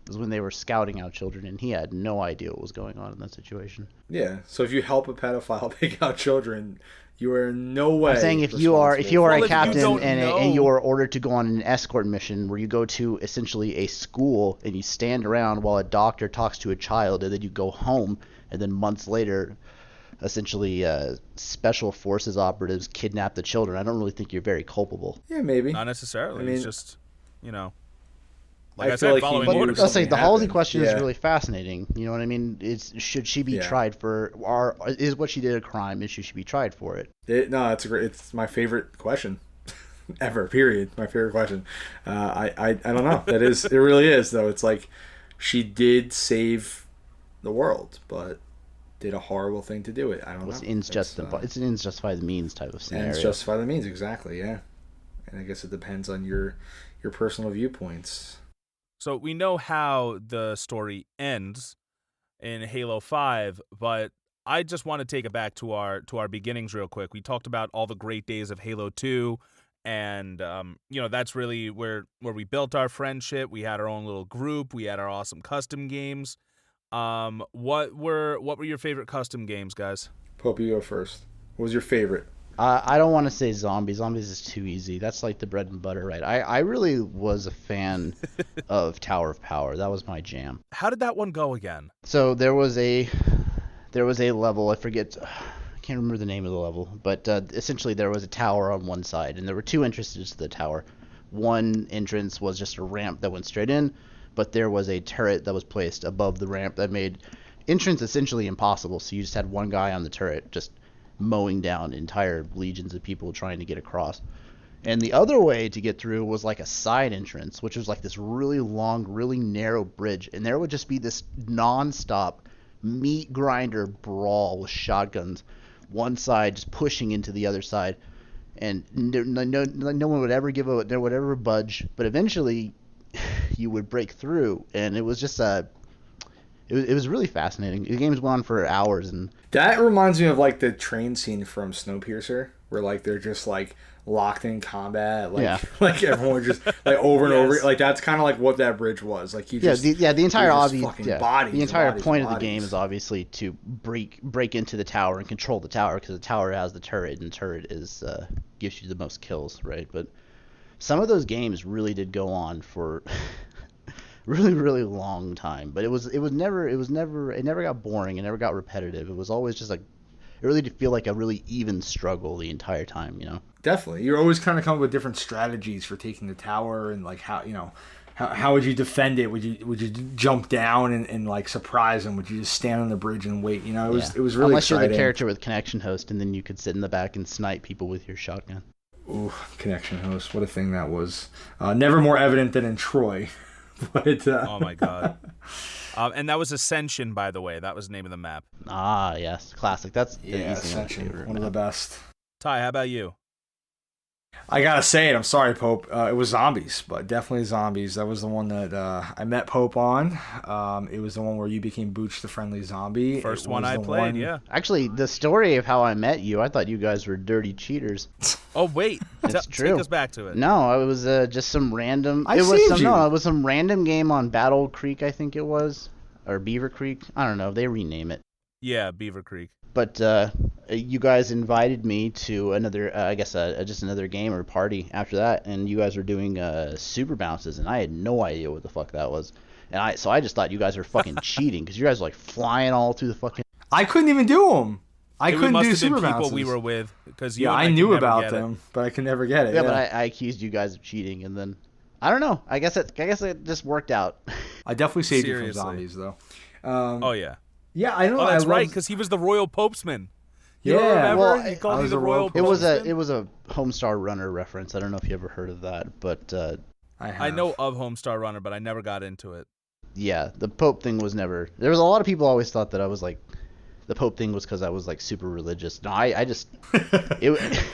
Speaker 3: was when they were scouting out children, and he had no idea what was going on in that situation.
Speaker 2: Yeah. So if you help a pedophile pick out children, you are in no way.
Speaker 3: I'm saying if you are
Speaker 4: Well,
Speaker 3: a
Speaker 4: if
Speaker 3: captain
Speaker 4: you don't
Speaker 3: and
Speaker 4: know-
Speaker 3: you are ordered to go on an escort mission where you go to essentially a school and you stand around while a doctor talks to a child, and then you go home, and then months later, essentially special forces operatives kidnap the children, I don't really think you're very culpable.
Speaker 2: Yeah, maybe.
Speaker 4: Not necessarily.
Speaker 2: I mean,
Speaker 4: it's just, like I
Speaker 2: feel
Speaker 4: said,
Speaker 2: like he
Speaker 4: following
Speaker 2: knew
Speaker 4: orders.
Speaker 3: I'll say
Speaker 2: something
Speaker 3: the Halsey
Speaker 2: happened.
Speaker 3: question is
Speaker 2: Yeah.
Speaker 3: really fascinating. You know what I mean? Should she be
Speaker 2: Yeah.
Speaker 3: tried for, or is what she did a crime? And should she be tried for it?
Speaker 2: No, it's my favorite question ever. Period. My favorite question. I don't know. It really is though. It's like she did save the world, but did a horrible thing to do it. I don't know.
Speaker 3: It's an ends justify the means type of scenario.
Speaker 2: Ends justify the means, exactly. Yeah, and I guess it depends on your personal viewpoints.
Speaker 4: So we know how the story ends in Halo 5, but I just want to take it back to our beginnings real quick. We talked about all the great days of Halo 2, and that's really where we built our friendship. We had our own little group. We had our awesome custom games. What were your favorite custom games, guys?
Speaker 2: Pope, you go first. What was your favorite?
Speaker 3: I don't want to say zombies. Zombies is too easy. That's like the bread and butter, right? I really was a fan of Tower of Power. That was my jam.
Speaker 4: How did that one go again?
Speaker 3: So there was a level, I can't remember the name of the level, but essentially there was a tower on one side, and there were two entrances to the tower. One entrance was just a ramp that went straight in, but there was a turret that was placed above the ramp that made entrance essentially impossible. So you just had one guy on the turret just mowing down entire legions of people trying to get across. And the other way to get through was like a side entrance, which was like this really long, really narrow bridge, and there would just be this non-stop meat grinder brawl with shotguns, one side just pushing into the other side, and no one would ever budge, but eventually you would break through, and it was just it was really fascinating. The games went on for hours, and
Speaker 2: That reminds me of like the train scene from Snowpiercer, where like they're just like locked in combat, like
Speaker 3: Yeah.
Speaker 2: like everyone just like over and
Speaker 4: Yes.
Speaker 2: over. Like that's kind of like what that bridge was. Like you
Speaker 3: the entire
Speaker 2: bodies,
Speaker 3: the entire
Speaker 2: bodies,
Speaker 3: point of the
Speaker 2: bodies.
Speaker 3: game is obviously to break into the tower and control the tower, because the tower has the turret, and the turret is gives you the most kills, right? But some of those games really did go on for really, really long time, but it never got boring. It never got repetitive. It was always just like, it really did feel like a really even struggle the entire time, you know?
Speaker 2: Definitely, you're always kind of coming up with different strategies for taking the tower, and like how would you defend it? Would you jump down and like surprise them? Would you just stand on the bridge and wait? It was really
Speaker 3: Unless
Speaker 2: exciting.
Speaker 3: you're the character with connection host, and then you could sit in the back and snipe people with your shotgun.
Speaker 2: Ooh, connection host, what a thing that was. Never more evident than in Troy. But
Speaker 4: Oh my god. And that was Ascension, by the way. That was the name of the map.
Speaker 3: Ah, yes, classic. That's
Speaker 2: yeah,
Speaker 3: easily my
Speaker 2: Ascension,
Speaker 3: favorite
Speaker 2: one of the
Speaker 3: map.
Speaker 2: best.
Speaker 4: Ty, how about you?
Speaker 2: I gotta say it. I'm sorry, Pope. It was Zombies, but definitely Zombies. That was the one that I met Pope on. It was the one where you became Booch the Friendly Zombie.
Speaker 4: First
Speaker 2: It
Speaker 4: one
Speaker 2: was
Speaker 4: I
Speaker 2: the
Speaker 4: played, yeah.
Speaker 3: Actually, the story of how I met you, I thought you guys were dirty cheaters.
Speaker 4: Oh wait,
Speaker 3: It's true.
Speaker 4: Take us back to it.
Speaker 3: No, it was just some random.
Speaker 2: I
Speaker 3: it was
Speaker 2: saved
Speaker 3: some
Speaker 2: you.
Speaker 3: no, it was some random game on Battle Creek, I think it was, or Beaver Creek. I don't know. They rename it.
Speaker 4: Yeah, Beaver Creek.
Speaker 3: But you guys invited me to another, just another game or party after that, and you guys were doing super bounces, and I had no idea what the fuck that was, and I just thought you guys were fucking cheating, because you guys were like flying all through the fucking.
Speaker 2: I couldn't even do them. I
Speaker 4: It
Speaker 2: couldn't
Speaker 4: must
Speaker 2: do
Speaker 4: have been
Speaker 2: super
Speaker 4: people
Speaker 2: bounces.
Speaker 4: we were with, because
Speaker 2: Yeah, I knew about them, but I could never get it.
Speaker 3: Yeah, but I accused you guys of cheating, and then I don't know. I guess it just worked out.
Speaker 2: I definitely saved you from
Speaker 4: Seriously.
Speaker 2: Zombies, though.
Speaker 4: Oh yeah.
Speaker 2: Yeah, I know.
Speaker 4: Oh, that's
Speaker 2: I
Speaker 4: right,
Speaker 2: love-
Speaker 4: because he was the Royal Popesman. You don't
Speaker 2: Yeah,
Speaker 4: remember?
Speaker 3: well,
Speaker 4: He
Speaker 2: I
Speaker 4: called me
Speaker 2: was
Speaker 4: the
Speaker 2: a Royal
Speaker 4: Royal
Speaker 3: It was
Speaker 4: Popesman.
Speaker 3: a Homestar Runner reference. I don't know if you ever heard of that, but
Speaker 4: I know of Homestar Runner, but I never got into it.
Speaker 3: yeah, the Pope thing was never. There was a lot of people always thought that I was like the Pope thing was because I was like super religious. No, I just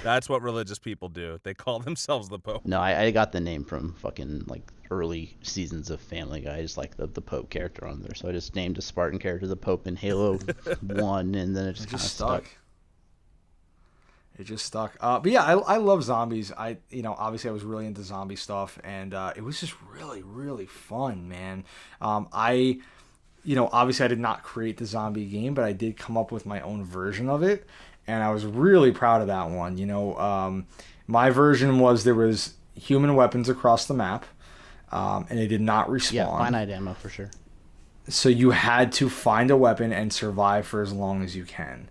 Speaker 4: That's what religious people do. They call themselves the Pope.
Speaker 3: No, I got the name from fucking like early seasons of Family Guy. I just like the Pope character on there, so I just named a Spartan character the Pope in Halo 1, and then it just kind of stuck.
Speaker 2: It just stuck. But yeah, I love zombies. Obviously I was really into zombie stuff, and it was just really, really fun, man. Obviously I did not create the zombie game, but I did come up with my own version of it, and I was really proud of that one. My version was there was human weapons across the map, and they did not respawn.
Speaker 3: Yeah, finite ammo for sure.
Speaker 2: So you had to find a weapon and survive for as long as you can.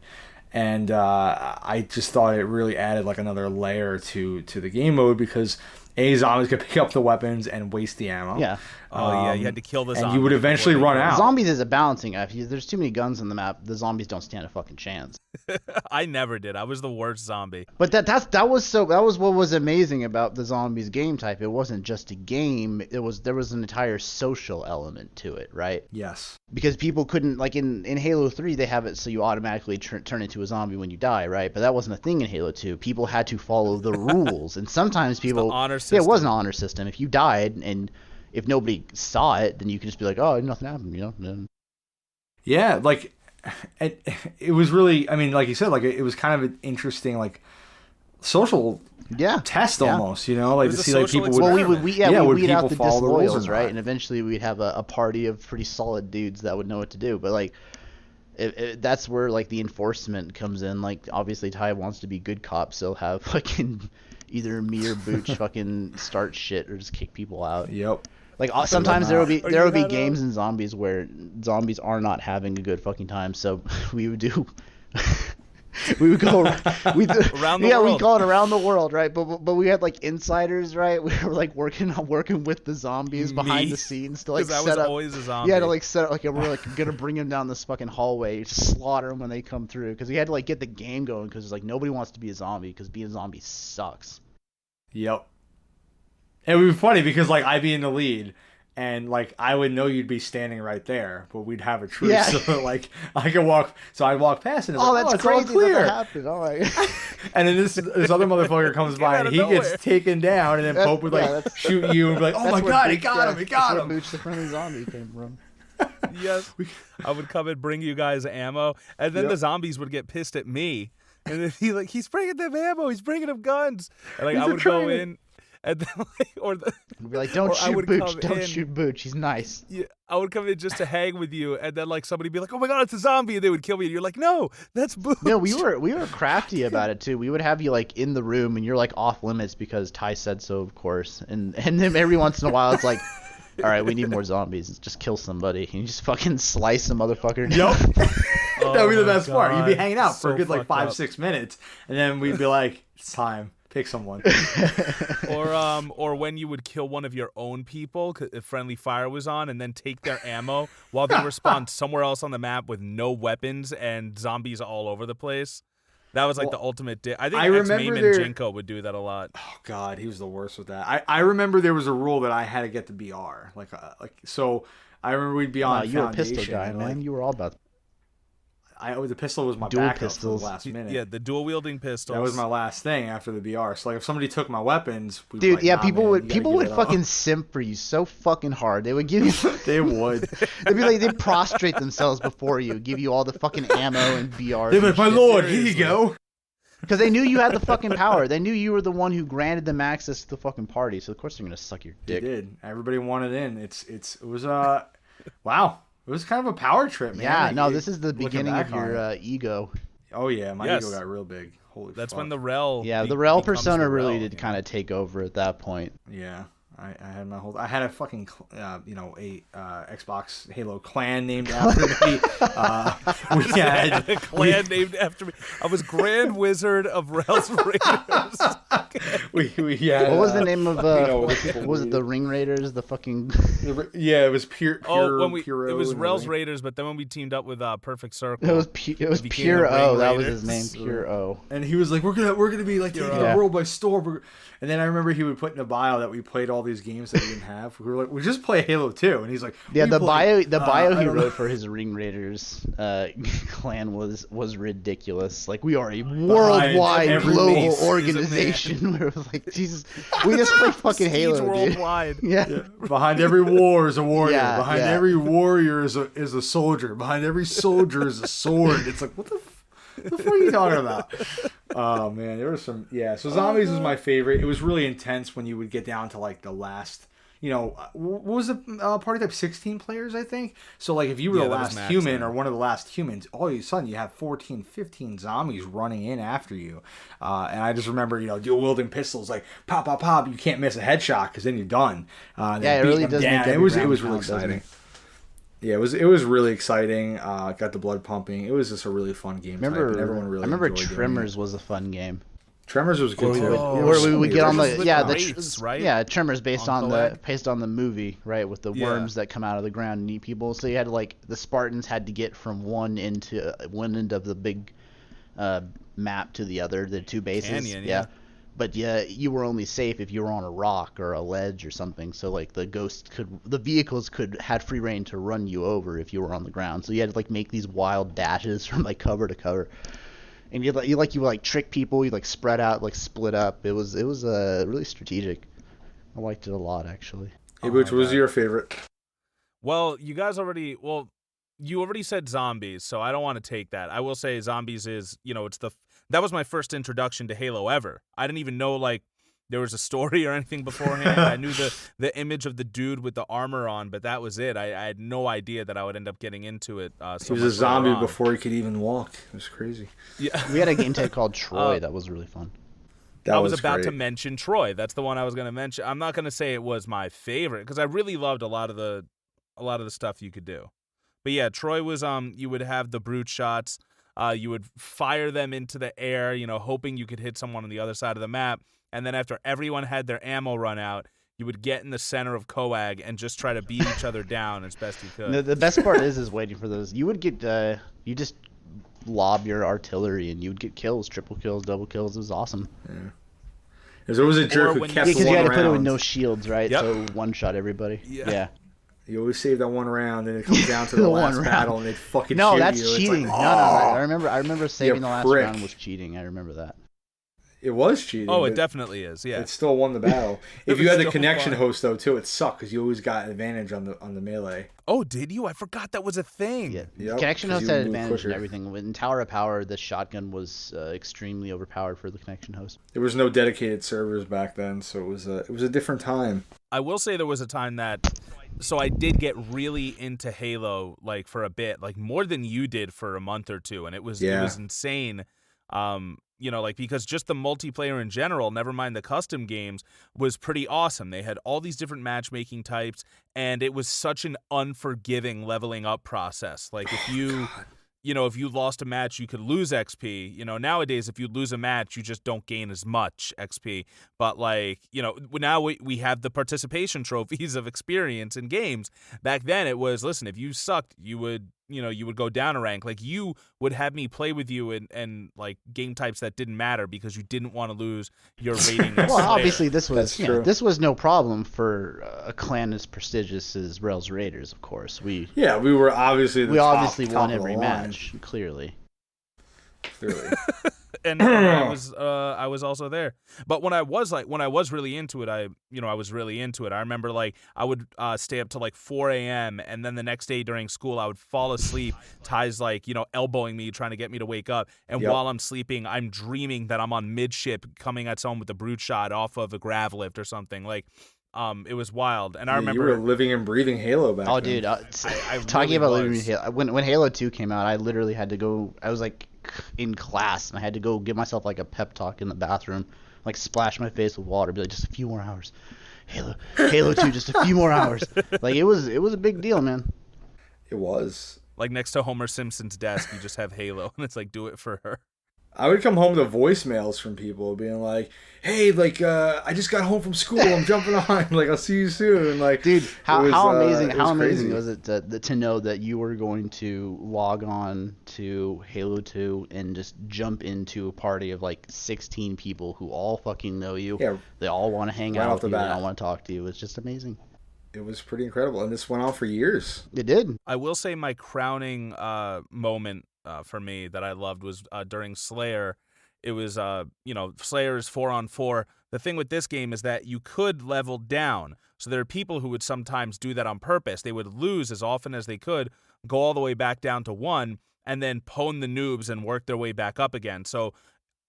Speaker 2: And I just thought it really added like another layer to the game mode because zombies could pick up the weapons and waste the ammo.
Speaker 3: Yeah.
Speaker 4: You had to kill the
Speaker 2: and
Speaker 4: zombies.
Speaker 2: You would eventually run out.
Speaker 3: Zombies is a balancing act. There's too many guns on the map. The zombies don't stand a fucking chance.
Speaker 4: I never did. I was the worst zombie.
Speaker 3: But that was what was amazing about the zombies game type. It wasn't just a game. There was an entire social element to it, right?
Speaker 2: Yes.
Speaker 3: Because people couldn't, like in Halo 3, they have it so you automatically turn into a zombie when you die, right? But that wasn't a thing in Halo 2. People had to follow the rules, and sometimes people.
Speaker 4: The honor system.
Speaker 3: Yeah, it was an honor system. If you died and if nobody saw it, then you could just be like, oh, nothing happened,
Speaker 2: Yeah, like it was really. I mean, like you said, like it was kind of an interesting like social test almost. Like to see like people would.
Speaker 3: Well, we'd weed out the disloyals, right?
Speaker 2: Not?
Speaker 3: And eventually we'd have a party of pretty solid dudes that would know what to do. But like, that's where like the enforcement comes in. Like, obviously Ty wants to be good cop, so he'll have fucking either me or Booch fucking start shit or just kick people out.
Speaker 2: Yep.
Speaker 3: Like sometimes there will be games in zombies where zombies are not having a good fucking time, so we would go
Speaker 4: around the world.
Speaker 3: We call it around the world, right? But we had like insiders, right? We were like working with the zombies behind the scenes to like set up.
Speaker 4: Because I was always a zombie.
Speaker 3: Yeah, to like set up like we're like gonna bring them down this fucking hallway, slaughter them when they come through. Because we had to like get the game going because like nobody wants to be a zombie because being a zombie sucks.
Speaker 2: Yep. It would be funny because like I'd be in the lead and like I would know you'd be standing right there, but we'd have a truce.
Speaker 3: Yeah.
Speaker 2: So like I could walk, so I'd walk past and
Speaker 3: that's
Speaker 2: it's
Speaker 3: crazy.
Speaker 2: all clear.
Speaker 3: That happened. Oh my God.
Speaker 2: And then this other motherfucker comes by and he gets taken down, and then Pope would like shoot you and be like, "Oh my God, he got him! He got him!"
Speaker 3: Booch the friendly zombie came from.
Speaker 4: Yes, I would come and bring you guys ammo, and then the zombies would get pissed at me, and then he's bringing them ammo, he's bringing them guns, and like I would go in. And then,
Speaker 3: we'd be like, don't shoot Booch, don't shoot Booch, he's nice.
Speaker 4: Yeah, I would come in just to hang with you, and then like somebody would be like, oh my God, it's a zombie, and they would kill me, and you're like, no, that's Booch.
Speaker 3: No, we were crafty about it too. We would have you like in the room, and you're like off limits because Ty said so, of course. And then every once in a while, it's like, all right, we need more zombies. Just kill somebody, and you just fucking slice a motherfucker.
Speaker 2: Yep. That would be the best part. You'd be hanging out
Speaker 4: So
Speaker 2: for a good like 5-6 minutes, and then we'd be like, it's time. Pick someone.
Speaker 4: or when you would kill one of your own people if friendly fire was on, and then take their ammo while they respawn somewhere else on the map with no weapons and zombies all over the place. That was like the ultimate. I think Ex-Mayman Jinko would do that a lot.
Speaker 2: Oh God, he was the worst with that. I remember there was a rule that I had to get the BR. So I remember we'd be on.
Speaker 3: You were a pistol guy, man. You were all about.
Speaker 2: The pistol was my
Speaker 3: dual
Speaker 2: backup
Speaker 3: pistols.
Speaker 2: for the last minute.
Speaker 4: Yeah, the dual wielding pistols.
Speaker 2: That was my last thing after the BR. So like if somebody took my weapons, we'd
Speaker 3: dude,
Speaker 2: be like,
Speaker 3: yeah,
Speaker 2: nah,
Speaker 3: people
Speaker 2: man,
Speaker 3: would fucking simp for you so fucking hard. They would give you.
Speaker 2: They would.
Speaker 3: They'd be like, they'd prostrate themselves before you, give you all the fucking ammo and BRs.
Speaker 2: They'd be like, my lord, here you go.
Speaker 3: Because they knew you had the fucking power. They knew you were the one who granted them access to the fucking party. So of course they're gonna suck your dick.
Speaker 2: They did. Everybody wanted in. It was wow. It was kind of a power trip, man.
Speaker 3: Yeah, no, this is the beginning of your ego.
Speaker 2: Oh yeah, my ego got real big. Holy
Speaker 4: That's
Speaker 2: fuck.
Speaker 4: when the Rel.
Speaker 3: Yeah, the Rel persona really did kind of take over at that point.
Speaker 2: Yeah, I had my whole. I had a fucking, Xbox Halo clan named after me. We had
Speaker 4: a clan named after me. I was Grand Wizard of Rel's Raiders.
Speaker 2: we had.
Speaker 3: What was the name of? What was it? The Ring Raiders. The fucking.
Speaker 2: Yeah, it was pure.
Speaker 4: It was Rel's Raiders, but then when we teamed up with Perfect Circle,
Speaker 3: it was Pure O. That was his name, Pure O.
Speaker 2: And he was like, "We're gonna be like taking the world by storm." And then I remember he would put in a bio that we played all these these games that we didn't have. We were like, we just play Halo 2, and he's like,
Speaker 3: Yeah, the bio he
Speaker 2: don't
Speaker 3: wrote
Speaker 2: know.
Speaker 3: for his Ring Raiders clan was ridiculous. Like, we are a worldwide
Speaker 2: every
Speaker 3: global
Speaker 2: base is a
Speaker 3: organization. Where it was like, Jesus, we just play fucking Halo, dude.
Speaker 4: worldwide.
Speaker 3: Yeah.
Speaker 2: Behind every war is a warrior.
Speaker 3: Yeah,
Speaker 2: Behind
Speaker 3: yeah.
Speaker 2: every warrior is a soldier. Behind every soldier is a sword. It's like, what the fuck are you talking about? Oh man, there was some. Yeah, so Zombies was my favorite. It was really intense when you would get down to like the last. What was the party type? 16 players, I think. So like, if you were the
Speaker 4: that was
Speaker 2: last
Speaker 4: max
Speaker 2: human
Speaker 4: then.
Speaker 2: or one of the last humans, all of a sudden you have 14, 15 zombies running in after you. And I just remember, dual wielding pistols, like pop, pop, pop. You can't miss a headshot because then you're done.
Speaker 3: Yeah, it really does make every
Speaker 2: It was
Speaker 3: round
Speaker 2: really
Speaker 3: count, doesn't
Speaker 2: exciting.
Speaker 3: it?
Speaker 2: Yeah, it was really exciting. Got the blood pumping. It was just a really fun game. type, and everyone really
Speaker 3: I remember
Speaker 2: enjoyed doing
Speaker 3: Tremors
Speaker 2: it.
Speaker 3: was a fun game.
Speaker 2: Tremors was good too.
Speaker 3: Where we would get on
Speaker 4: Tremors
Speaker 3: the
Speaker 4: with
Speaker 3: yeah
Speaker 4: the
Speaker 3: the
Speaker 4: wraiths, right?
Speaker 3: yeah Tremors based
Speaker 4: On
Speaker 3: on
Speaker 4: Coag?
Speaker 3: the movie, right, with the
Speaker 4: Yeah.
Speaker 3: worms that come out of the ground and eat people. So you had like the Spartans had to get from one end of the big map to the other, the two bases.
Speaker 4: Canyon, yeah.
Speaker 3: But yeah, you were only safe if you were on a rock or a ledge or something. So like the vehicles had free reign to run you over if you were on the ground. So you had to like make these wild dashes from like cover to cover. And you would trick people, you like spread out, like split up. It was really strategic. I liked it a lot, actually.
Speaker 2: Hey, which was your favorite?
Speaker 4: Well, you already said Zombies, so I don't want to take that. I will say Zombies is, that was my first introduction to Halo ever. I didn't even know like there was a story or anything beforehand. I knew the image of the dude with the armor on, but that was it. I had no idea that I would end up getting into it.
Speaker 2: He was a zombie before he could even walk. It was crazy.
Speaker 4: Yeah.
Speaker 3: We had a game tag called Troy that was really fun.
Speaker 4: I was about to mention Troy. That's the one I was going to mention. I'm not going to say it was my favorite because I really loved a lot of the stuff you could do. But yeah, Troy was you would have the brute shots. You would fire them into the air, hoping you could hit someone on the other side of the map. And then after everyone had their ammo run out, you would get in the center of Coag and just try to beat each other down as best you could.
Speaker 3: The best part is waiting for those. You would get you just lob your artillery and you would get kills, triple kills, double kills. It was awesome.
Speaker 2: Yeah. There's always a jerk who kept
Speaker 3: because you
Speaker 2: one
Speaker 3: had to put it with
Speaker 2: round.
Speaker 3: no shields, right?
Speaker 4: Yep.
Speaker 3: So one shot everybody.
Speaker 4: Yeah.
Speaker 2: You always save that one round, and it comes down to the
Speaker 3: one
Speaker 2: last
Speaker 3: round.
Speaker 2: battle, and they fucking
Speaker 3: No,
Speaker 2: shoot
Speaker 3: that's
Speaker 2: you. It's
Speaker 3: cheating.
Speaker 2: like,
Speaker 3: No.
Speaker 2: oh,
Speaker 3: I remember saving the last
Speaker 2: prick.
Speaker 3: round was cheating. I remember that.
Speaker 2: It was cheating.
Speaker 4: Oh, it
Speaker 2: but
Speaker 4: definitely is. Yeah.
Speaker 2: It still won the battle.
Speaker 4: It
Speaker 2: If you
Speaker 4: was
Speaker 2: had the
Speaker 4: still
Speaker 2: connection
Speaker 4: fun.
Speaker 2: host though, too, it sucked because you always got advantage on the melee.
Speaker 4: Oh, did you? I forgot that was a thing.
Speaker 3: Yeah.
Speaker 2: Yep,
Speaker 3: Connection
Speaker 2: 'cause
Speaker 3: host
Speaker 2: you
Speaker 3: had
Speaker 2: move
Speaker 3: advantage in
Speaker 2: quicker.
Speaker 3: everything. In Tower of Power, the shotgun was extremely overpowered for the connection host.
Speaker 2: There was no dedicated servers back then, so it was a different time.
Speaker 4: I will say there was a time that, so I did get really into Halo, like for a bit, like more than you did for a month or two, and it was insane. Because just the multiplayer in general, never mind the custom games, was pretty awesome. They had all these different matchmaking types, and it was such an unforgiving leveling up process. Like if you. If you lost a match, you could lose XP. Nowadays, if you lose a match, you just don't gain as much XP. But now we have the participation trophies of experience in games. Back then, it was, listen, if you sucked, you would go down a rank. Like you would have me play with you and like game types that didn't matter because you didn't want to lose your rating.
Speaker 3: Well, obviously this was
Speaker 2: That's true.
Speaker 3: this was no problem for a clan as prestigious as Rails Raiders, of course. We
Speaker 2: were obviously top
Speaker 3: won
Speaker 2: of the
Speaker 3: every
Speaker 2: line,
Speaker 3: match, clearly.
Speaker 2: Clearly.
Speaker 4: and I was also there. But when I was really into it, I was really into it. I remember like I would stay up till like 4 a.m. and then the next day during school I would fall asleep. Ty's like elbowing me, trying to get me to wake up. And while I'm sleeping, I'm dreaming that I'm on midship coming at someone with a brute shot off of a grav lift or something. Like it was wild. And I remember
Speaker 2: you were living and breathing Halo back then.
Speaker 3: Oh, dude,
Speaker 4: I
Speaker 3: talking
Speaker 4: really
Speaker 3: about
Speaker 4: was.
Speaker 3: living in Halo. When Halo 2 came out, I literally had to go. I was like in class, and I had to go give myself like a pep talk in the bathroom, like splash my face with water, be like, just a few more hours. Halo 2, just a few more hours. Like it was a big deal, man.
Speaker 2: It was.
Speaker 4: Like next to Homer Simpson's desk, you just have Halo, and it's like, do it for her.
Speaker 2: I would come home to voicemails from people being like, "Hey, like, I just got home from school. I'm jumping on. Like, I'll see you soon." Like,
Speaker 3: dude, how amazing
Speaker 2: crazy.
Speaker 3: was it to know that you were going to log on to Halo 2 and just jump into a party of like 16 people who all fucking know you.
Speaker 2: Yeah,
Speaker 3: they all want to hang
Speaker 2: right
Speaker 3: out
Speaker 2: off
Speaker 3: with
Speaker 2: the
Speaker 3: you. They
Speaker 2: bat.
Speaker 3: all want to talk to you. It's just amazing.
Speaker 2: It was pretty incredible, and this went on for years.
Speaker 3: It did.
Speaker 4: I will say my crowning moment for me that I loved was during Slayer. It was, Slayer is 4-on-4. The thing with this game is that you could level down. So there are people who would sometimes do that on purpose. They would lose as often as they could, go all the way back down to 1, and then pwn the noobs and work their way back up again. So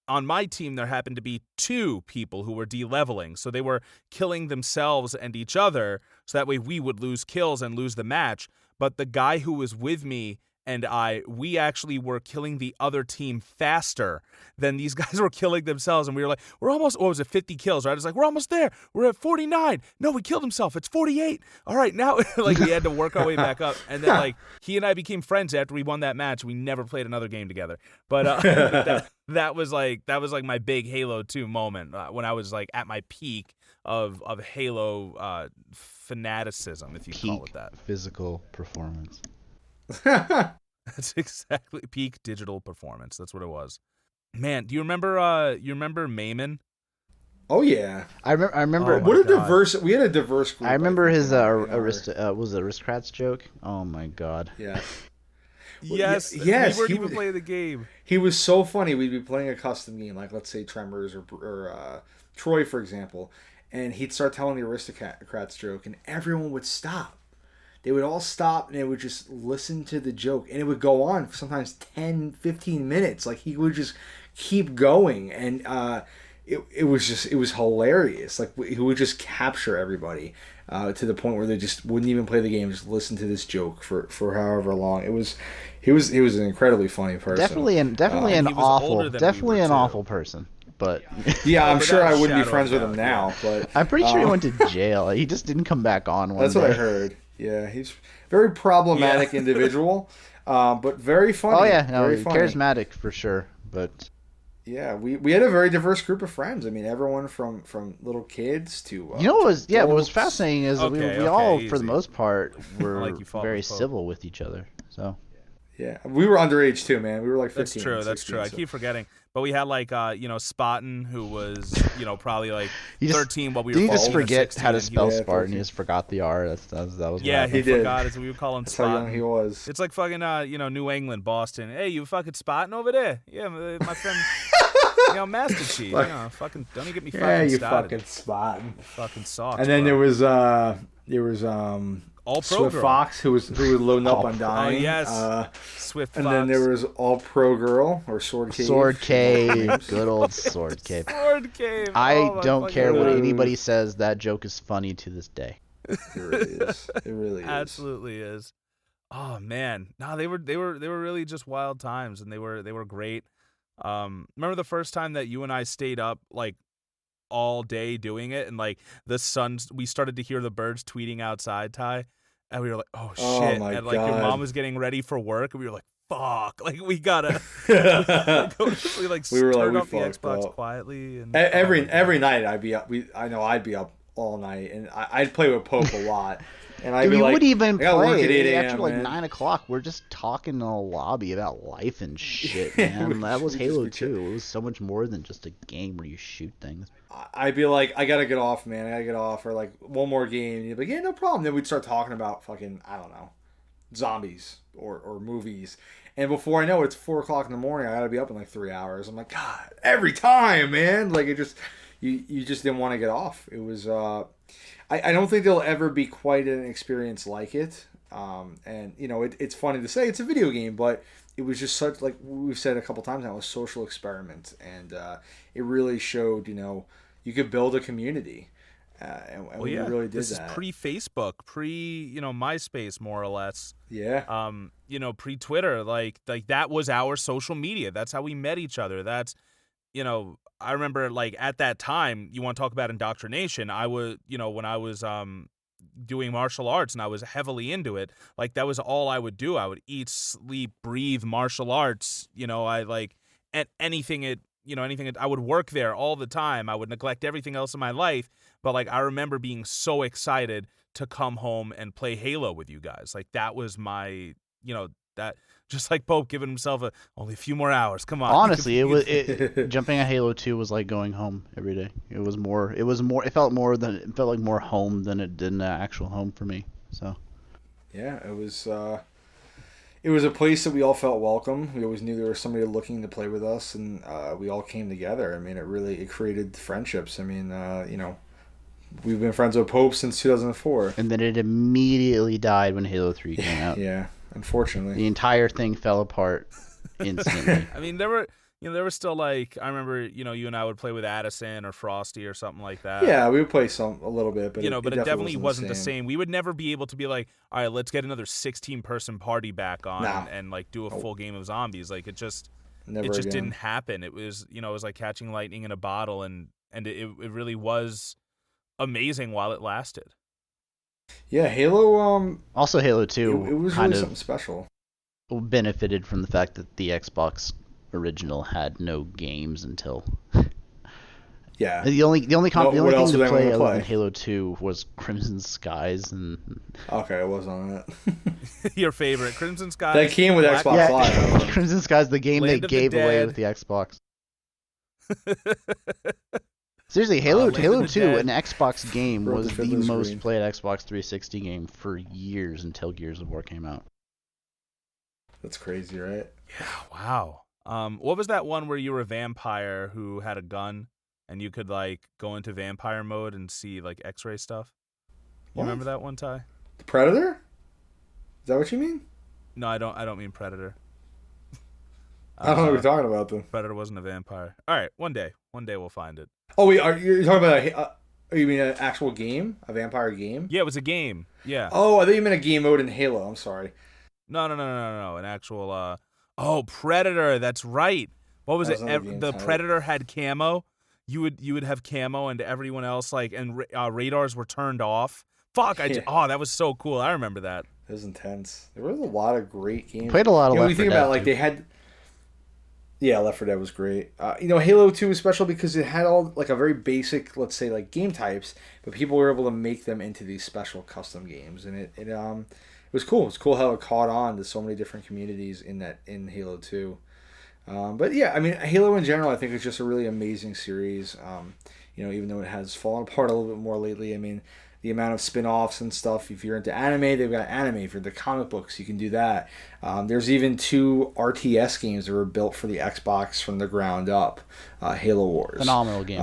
Speaker 4: on my team, there happened to be 2 people who were de-leveling. So they were killing themselves and each other, so that way we would lose kills and lose the match. But the guy who was with me and we actually were killing the other team faster than these guys were killing themselves. And we were like, we're almost, what was it, 50 kills, right? I was like, we're almost there. We're at 49. No, we killed himself. It's 48. All right, now, like, we had to work our way back up. And then, like, he and I became friends after we won that match. We never played another game together. But that was like my big Halo 2 moment when I was, like, at my peak of Halo fanaticism, if you call it that.
Speaker 3: Physical performance.
Speaker 4: That's exactly peak digital performance. That's what it was. Man, do you remember Mayman?
Speaker 2: Oh yeah,
Speaker 3: I remember.
Speaker 2: We had a diverse group.
Speaker 3: I remember his was it Aristocrats joke? Oh my god.
Speaker 2: Yeah.
Speaker 4: Yes.
Speaker 2: Yes.
Speaker 4: We weren't even playing the game.
Speaker 2: He was so funny. We'd be playing a custom game, like let's say Tremors or Troy, for example, and he'd start telling the Aristocrats joke, and everyone would stop. They would all stop and they would just listen to the joke. And it would go on for sometimes 10, 15 minutes. Like, he would just keep going. And it was hilarious. Like, he would just capture everybody to the point where they just wouldn't even play the game, just listen to this joke for however long. He was an incredibly funny person.
Speaker 3: Definitely an awful person. But
Speaker 2: yeah, I'm sure I wouldn't be friends with him now. But
Speaker 3: I'm pretty sure he went to jail. He just didn't come back on one day.
Speaker 2: That's what I heard. Yeah, he's a very problematic individual, but very funny.
Speaker 3: Oh yeah, no,
Speaker 2: very funny.
Speaker 3: Charismatic for sure. But
Speaker 2: yeah, we had a very diverse group of friends. I mean, everyone from little kids to
Speaker 3: what was fascinating is that we all, for the most part, were very civil with each other. So
Speaker 2: yeah, we were underage too, man. We were like 15.
Speaker 4: That's true. I keep forgetting. But we had like Spartan, who was probably like 13 while we were.
Speaker 3: Did you just forget how to spell Spartan? You just forgot the R. That was.
Speaker 4: Yeah, he forgot. As we would call him
Speaker 2: That's
Speaker 4: Spartan.
Speaker 2: how young he was.
Speaker 4: It's like fucking New England, Boston. Hey, you fucking Spartan over there? Yeah, my friend. Master Chief. Fucking don't even get me fucking started.
Speaker 2: Yeah, you fucking Spartan.
Speaker 4: Fucking socks.
Speaker 2: And then
Speaker 4: bro.
Speaker 2: there was
Speaker 4: All Pro
Speaker 2: Swift
Speaker 4: Girl.
Speaker 2: Fox, who was loading up on dying.
Speaker 4: Oh yes, Swift Fox.
Speaker 2: And then there was All Pro Girl or Sword Cave.
Speaker 3: Sword Cave, good old Sword Cave.
Speaker 4: Sword Cave.
Speaker 3: I don't care what anybody says. That joke is funny to this day.
Speaker 2: It really is. It really is.
Speaker 4: Absolutely is. Oh man, no, they were really just wild times, and they were great. Remember the first time that you and I stayed up like all day doing it, and like we started to hear the birds tweeting outside, Ty, and we were like, oh shit.
Speaker 2: My
Speaker 4: and like
Speaker 2: God.
Speaker 4: your mom was getting ready for work, and we were like, fuck, like we gotta we like
Speaker 2: we were
Speaker 4: turn
Speaker 2: like,
Speaker 4: off the Xbox quietly, and
Speaker 2: every night I'd be up. I'd be up all night, and I'd play with Pope a lot. And I'd be
Speaker 3: we
Speaker 2: like,
Speaker 3: would even play
Speaker 2: after
Speaker 3: like 9 o'clock. We're just talking in the lobby about life and shit, man. That was Halo 2. It was so much more than just a game where you shoot things.
Speaker 2: I'd be like, I gotta get off, man. I gotta get off, or like one more game. And you'd be like, yeah, no problem. Then we'd start talking about fucking, I don't know, zombies or movies. And before I know it, it's 4 o'clock in the morning. I gotta be up in like 3 hours. I'm like, God, every time, man. Like it just, you just didn't want to get off. It was. I don't think there'll ever be quite an experience like it. And, it's funny to say it's a video game, but it was just such, like we've said a couple times now, a social experiment. And it really showed, you could build a community. And we really did that.
Speaker 4: This is pre-Facebook, MySpace, more or less.
Speaker 2: Yeah.
Speaker 4: Pre-Twitter. Like that was our social media. That's how we met each other. That's, I remember, like, at that time, you want to talk about indoctrination, I was, when I was doing martial arts and I was heavily into it, like, that was all I would do. I would eat, sleep, breathe martial arts. I would work there all the time. I would neglect everything else in my life. But like, I remember being so excited to come home and play Halo with you guys. Like, that was my, that just like Pope giving himself only a few more hours. Come on.
Speaker 3: Honestly, jumping on Halo 2 was like going home every day. It felt like more home than it did an actual home for me. So.
Speaker 2: Yeah, it was a place that we all felt welcome. We always knew there was somebody looking to play with us, and we all came together. I mean, it created friendships. I mean, we've been friends with Pope since 2004.
Speaker 3: And then it immediately died when Halo 3 came out.
Speaker 2: Yeah, unfortunately.
Speaker 3: The entire thing fell apart instantly.
Speaker 4: I mean, there were still like, I remember, you and I would play with Addison or Frosty or something like that.
Speaker 2: Yeah, we would play a little bit, but
Speaker 4: but it definitely wasn't the same. We would never be able to be like, all right, let's get another 16-person party back on and like do a full game of zombies. Like it just didn't happen. It was, it was like catching lightning in a bottle, and it really was amazing while it lasted.
Speaker 2: Yeah, Halo.
Speaker 3: Also, Halo 2.
Speaker 2: It was really something special.
Speaker 3: Benefited from the fact that the Xbox original had no games until.
Speaker 2: Yeah.
Speaker 3: The only thing to play other than
Speaker 2: play?
Speaker 3: Halo 2 was Crimson Skies and.
Speaker 2: Okay, I was on it.
Speaker 4: Your favorite, Crimson Skies.
Speaker 2: That came with Xbox Live.
Speaker 3: Crimson Skies, the game
Speaker 4: Land
Speaker 3: they
Speaker 4: of
Speaker 3: gave
Speaker 4: the
Speaker 3: away
Speaker 4: Dead.
Speaker 3: with the Xbox. Seriously, Halo 2, an Xbox game,
Speaker 2: Broke
Speaker 3: was
Speaker 2: the
Speaker 3: the
Speaker 2: fiddler's
Speaker 3: most
Speaker 2: green.
Speaker 3: played Xbox 360 game for years until Gears of War came out.
Speaker 2: That's crazy, right?
Speaker 4: Yeah, wow. What was that one where you were a vampire who had a gun and you could like go into vampire mode and see like X-ray stuff? You
Speaker 2: What?
Speaker 4: remember that one, Ty?
Speaker 2: The Predator? Is that what you mean?
Speaker 4: No, I don't mean Predator.
Speaker 2: I don't know what you're talking about, then.
Speaker 4: Predator wasn't a vampire. All right, one day we'll find it.
Speaker 2: Oh, wait, you're talking about you mean an actual game? A vampire game?
Speaker 4: Yeah, it was a game. Yeah.
Speaker 2: Oh, I thought you meant a game mode in Halo. I'm sorry.
Speaker 4: No. An actual. Predator. That's right. What was
Speaker 2: That
Speaker 4: it?
Speaker 2: was another game
Speaker 4: The
Speaker 2: title.
Speaker 4: Predator had camo. You would have camo, and everyone else radars were turned off. Fuck! That was so cool. I remember that.
Speaker 2: It was intense. There was a lot of great games.
Speaker 3: Played a lot of
Speaker 2: When
Speaker 3: Left
Speaker 2: you
Speaker 3: 4
Speaker 2: think
Speaker 3: Dead,
Speaker 2: about it, like
Speaker 3: too.
Speaker 2: they had. Yeah, Left 4 Dead was great. Halo 2 was special because it had all like a very basic, let's say, like game types, but people were able to make them into these special custom games, and it was cool. It's cool how it caught on to so many different communities in Halo 2. But yeah, I mean, Halo in general, I think is just a really amazing series. Even though it has fallen apart a little bit more lately, I mean, the amount of spin-offs and stuff. If you're into anime, they've got anime. If you're into comic books, you can do that. There's even 2 RTS games that were built for the Xbox from the ground up. Halo Wars.
Speaker 3: Phenomenal game.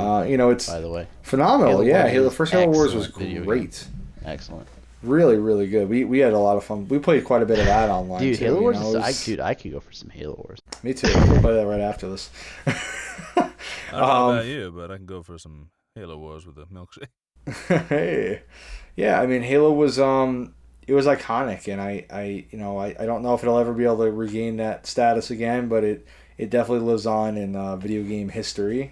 Speaker 2: It's
Speaker 3: by the way.
Speaker 2: phenomenal.
Speaker 3: Halo
Speaker 2: First Halo Wars was
Speaker 3: excellent video
Speaker 2: great.
Speaker 3: game. Excellent.
Speaker 2: Really, really good. We had a lot of fun. We played quite a bit of that online.
Speaker 3: Dude,
Speaker 2: too,
Speaker 3: Halo Wars
Speaker 2: I
Speaker 3: I could go for some Halo Wars.
Speaker 2: Me too. We'll play that right after this.
Speaker 4: I don't know about you, but I can go for some Halo Wars with a milkshake.
Speaker 2: Hey, yeah. I mean, Halo was it was iconic, and I don't know if it'll ever be able to regain that status again, but it definitely lives on in video game history.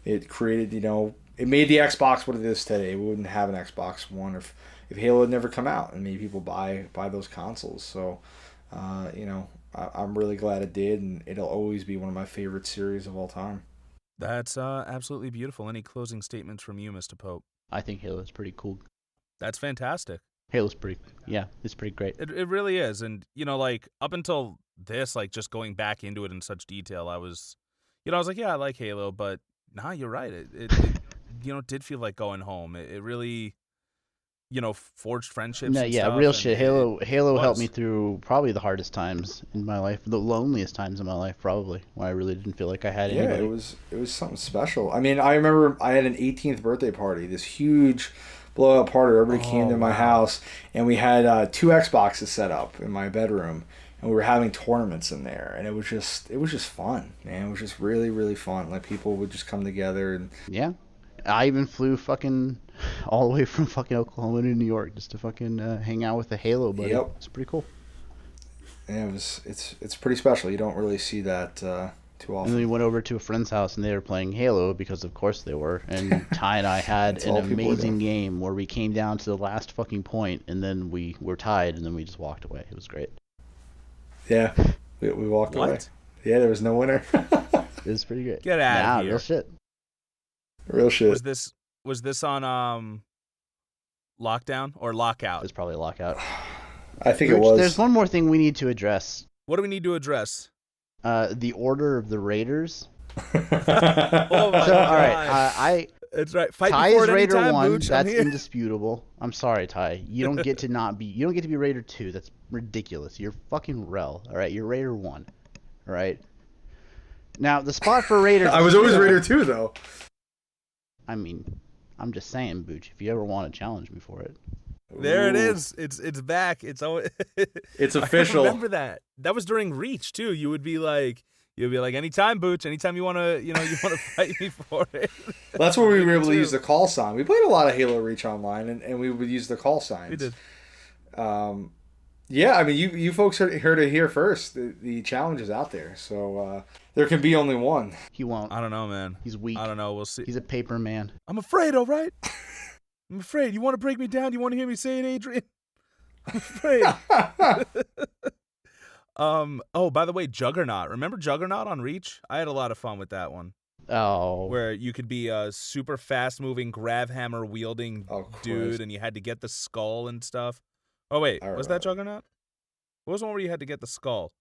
Speaker 2: It created, it made the Xbox what it is today. We wouldn't have an Xbox One if Halo had never come out and made people buy those consoles. So, I'm really glad it did, and it'll always be one of my favorite series of all time.
Speaker 4: That's absolutely beautiful. Any closing statements from you, Mr. Pope?
Speaker 3: I think Halo's pretty cool.
Speaker 4: That's fantastic.
Speaker 3: Halo's it's pretty great.
Speaker 4: It really is. And, like up until this, like just going back into it in such detail, I was like, yeah, I like Halo, but nah, you're right. It did feel like going home. It really, forged friendships.
Speaker 3: No,
Speaker 4: and
Speaker 3: yeah,
Speaker 4: stuff,
Speaker 3: real
Speaker 4: and
Speaker 3: shit. Halo helped me through probably the hardest times in my life, the loneliest times in my life, probably, where I really didn't feel like I had anybody.
Speaker 2: Yeah, it was something special. I mean, I remember I had an 18th birthday party, this huge blowout party. Everybody came to my house, and we had 2 Xboxes set up in my bedroom, and we were having tournaments in there, and it was just fun, man. It was just really, really fun. Like people would just come together and
Speaker 3: Yeah. I even flew fucking all the way from fucking Oklahoma to New York just to fucking hang out with the Halo buddy.
Speaker 2: Yep.
Speaker 3: It's pretty cool.
Speaker 2: and it's pretty special. You don't really see that too
Speaker 3: And then
Speaker 2: often.
Speaker 3: we went over to a friend's house and they were playing Halo because of course they were. And Ty and I had
Speaker 2: That's
Speaker 3: an
Speaker 2: all people are
Speaker 3: amazing
Speaker 2: doing.
Speaker 3: game where we came down to the last fucking point and then we were tied and then we just walked away. It was great.
Speaker 2: Yeah, we walked away.
Speaker 4: What?
Speaker 2: Yeah, there was no winner.
Speaker 3: It was pretty great.
Speaker 4: Get out of here.
Speaker 3: Real shit.
Speaker 2: Real shit.
Speaker 4: Was this on lockdown or lockout?
Speaker 3: It was probably lockout.
Speaker 2: I think it was.
Speaker 3: There's one more thing we need to address.
Speaker 4: What do we need to address?
Speaker 3: The order of the Raiders.
Speaker 4: Oh my God.
Speaker 3: All right,
Speaker 4: It's right. Fight
Speaker 3: Ty
Speaker 4: before
Speaker 3: is
Speaker 4: at any
Speaker 3: Raider
Speaker 4: time,
Speaker 3: 1.
Speaker 4: Booch. I'm
Speaker 3: That's
Speaker 4: here.
Speaker 3: indisputable. I'm sorry, Ty. You don't get to You don't get to be Raider 2. That's ridiculous. You're fucking Rel. All right, you're Raider 1. All right. Now the spot for Raider.
Speaker 2: I was always Raider 2 though.
Speaker 3: I mean, I'm just saying, Booch. If you ever want to challenge me for it.
Speaker 4: There it
Speaker 2: Ooh.
Speaker 4: is. It's back. It's always.
Speaker 2: It's official.
Speaker 4: I remember that. That was during Reach too. You'd be like, anytime, Booch. Anytime you want to fight me for it.
Speaker 2: That's where we were able to use the call sign. We played a lot of Halo Reach online, and we would use the call signs.
Speaker 4: We did.
Speaker 2: Yeah, I mean, you folks heard it here first. The challenge is out there, so there can be only one.
Speaker 3: He won't.
Speaker 4: I don't know, man.
Speaker 3: He's weak.
Speaker 4: I don't know. We'll see.
Speaker 3: He's a paper man.
Speaker 4: I'm afraid, all right? I'm afraid. You want to break me down? You want to hear me say it, Adrian? I'm afraid. Oh, by the way, Juggernaut. Remember Juggernaut on Reach? I had a lot of fun with that one.
Speaker 3: Oh.
Speaker 4: Where you could be a super fast-moving, grab hammer wielding dude, and you had to get the skull and stuff. Oh wait, was that Juggernaut? What was the one where you had to get the skull?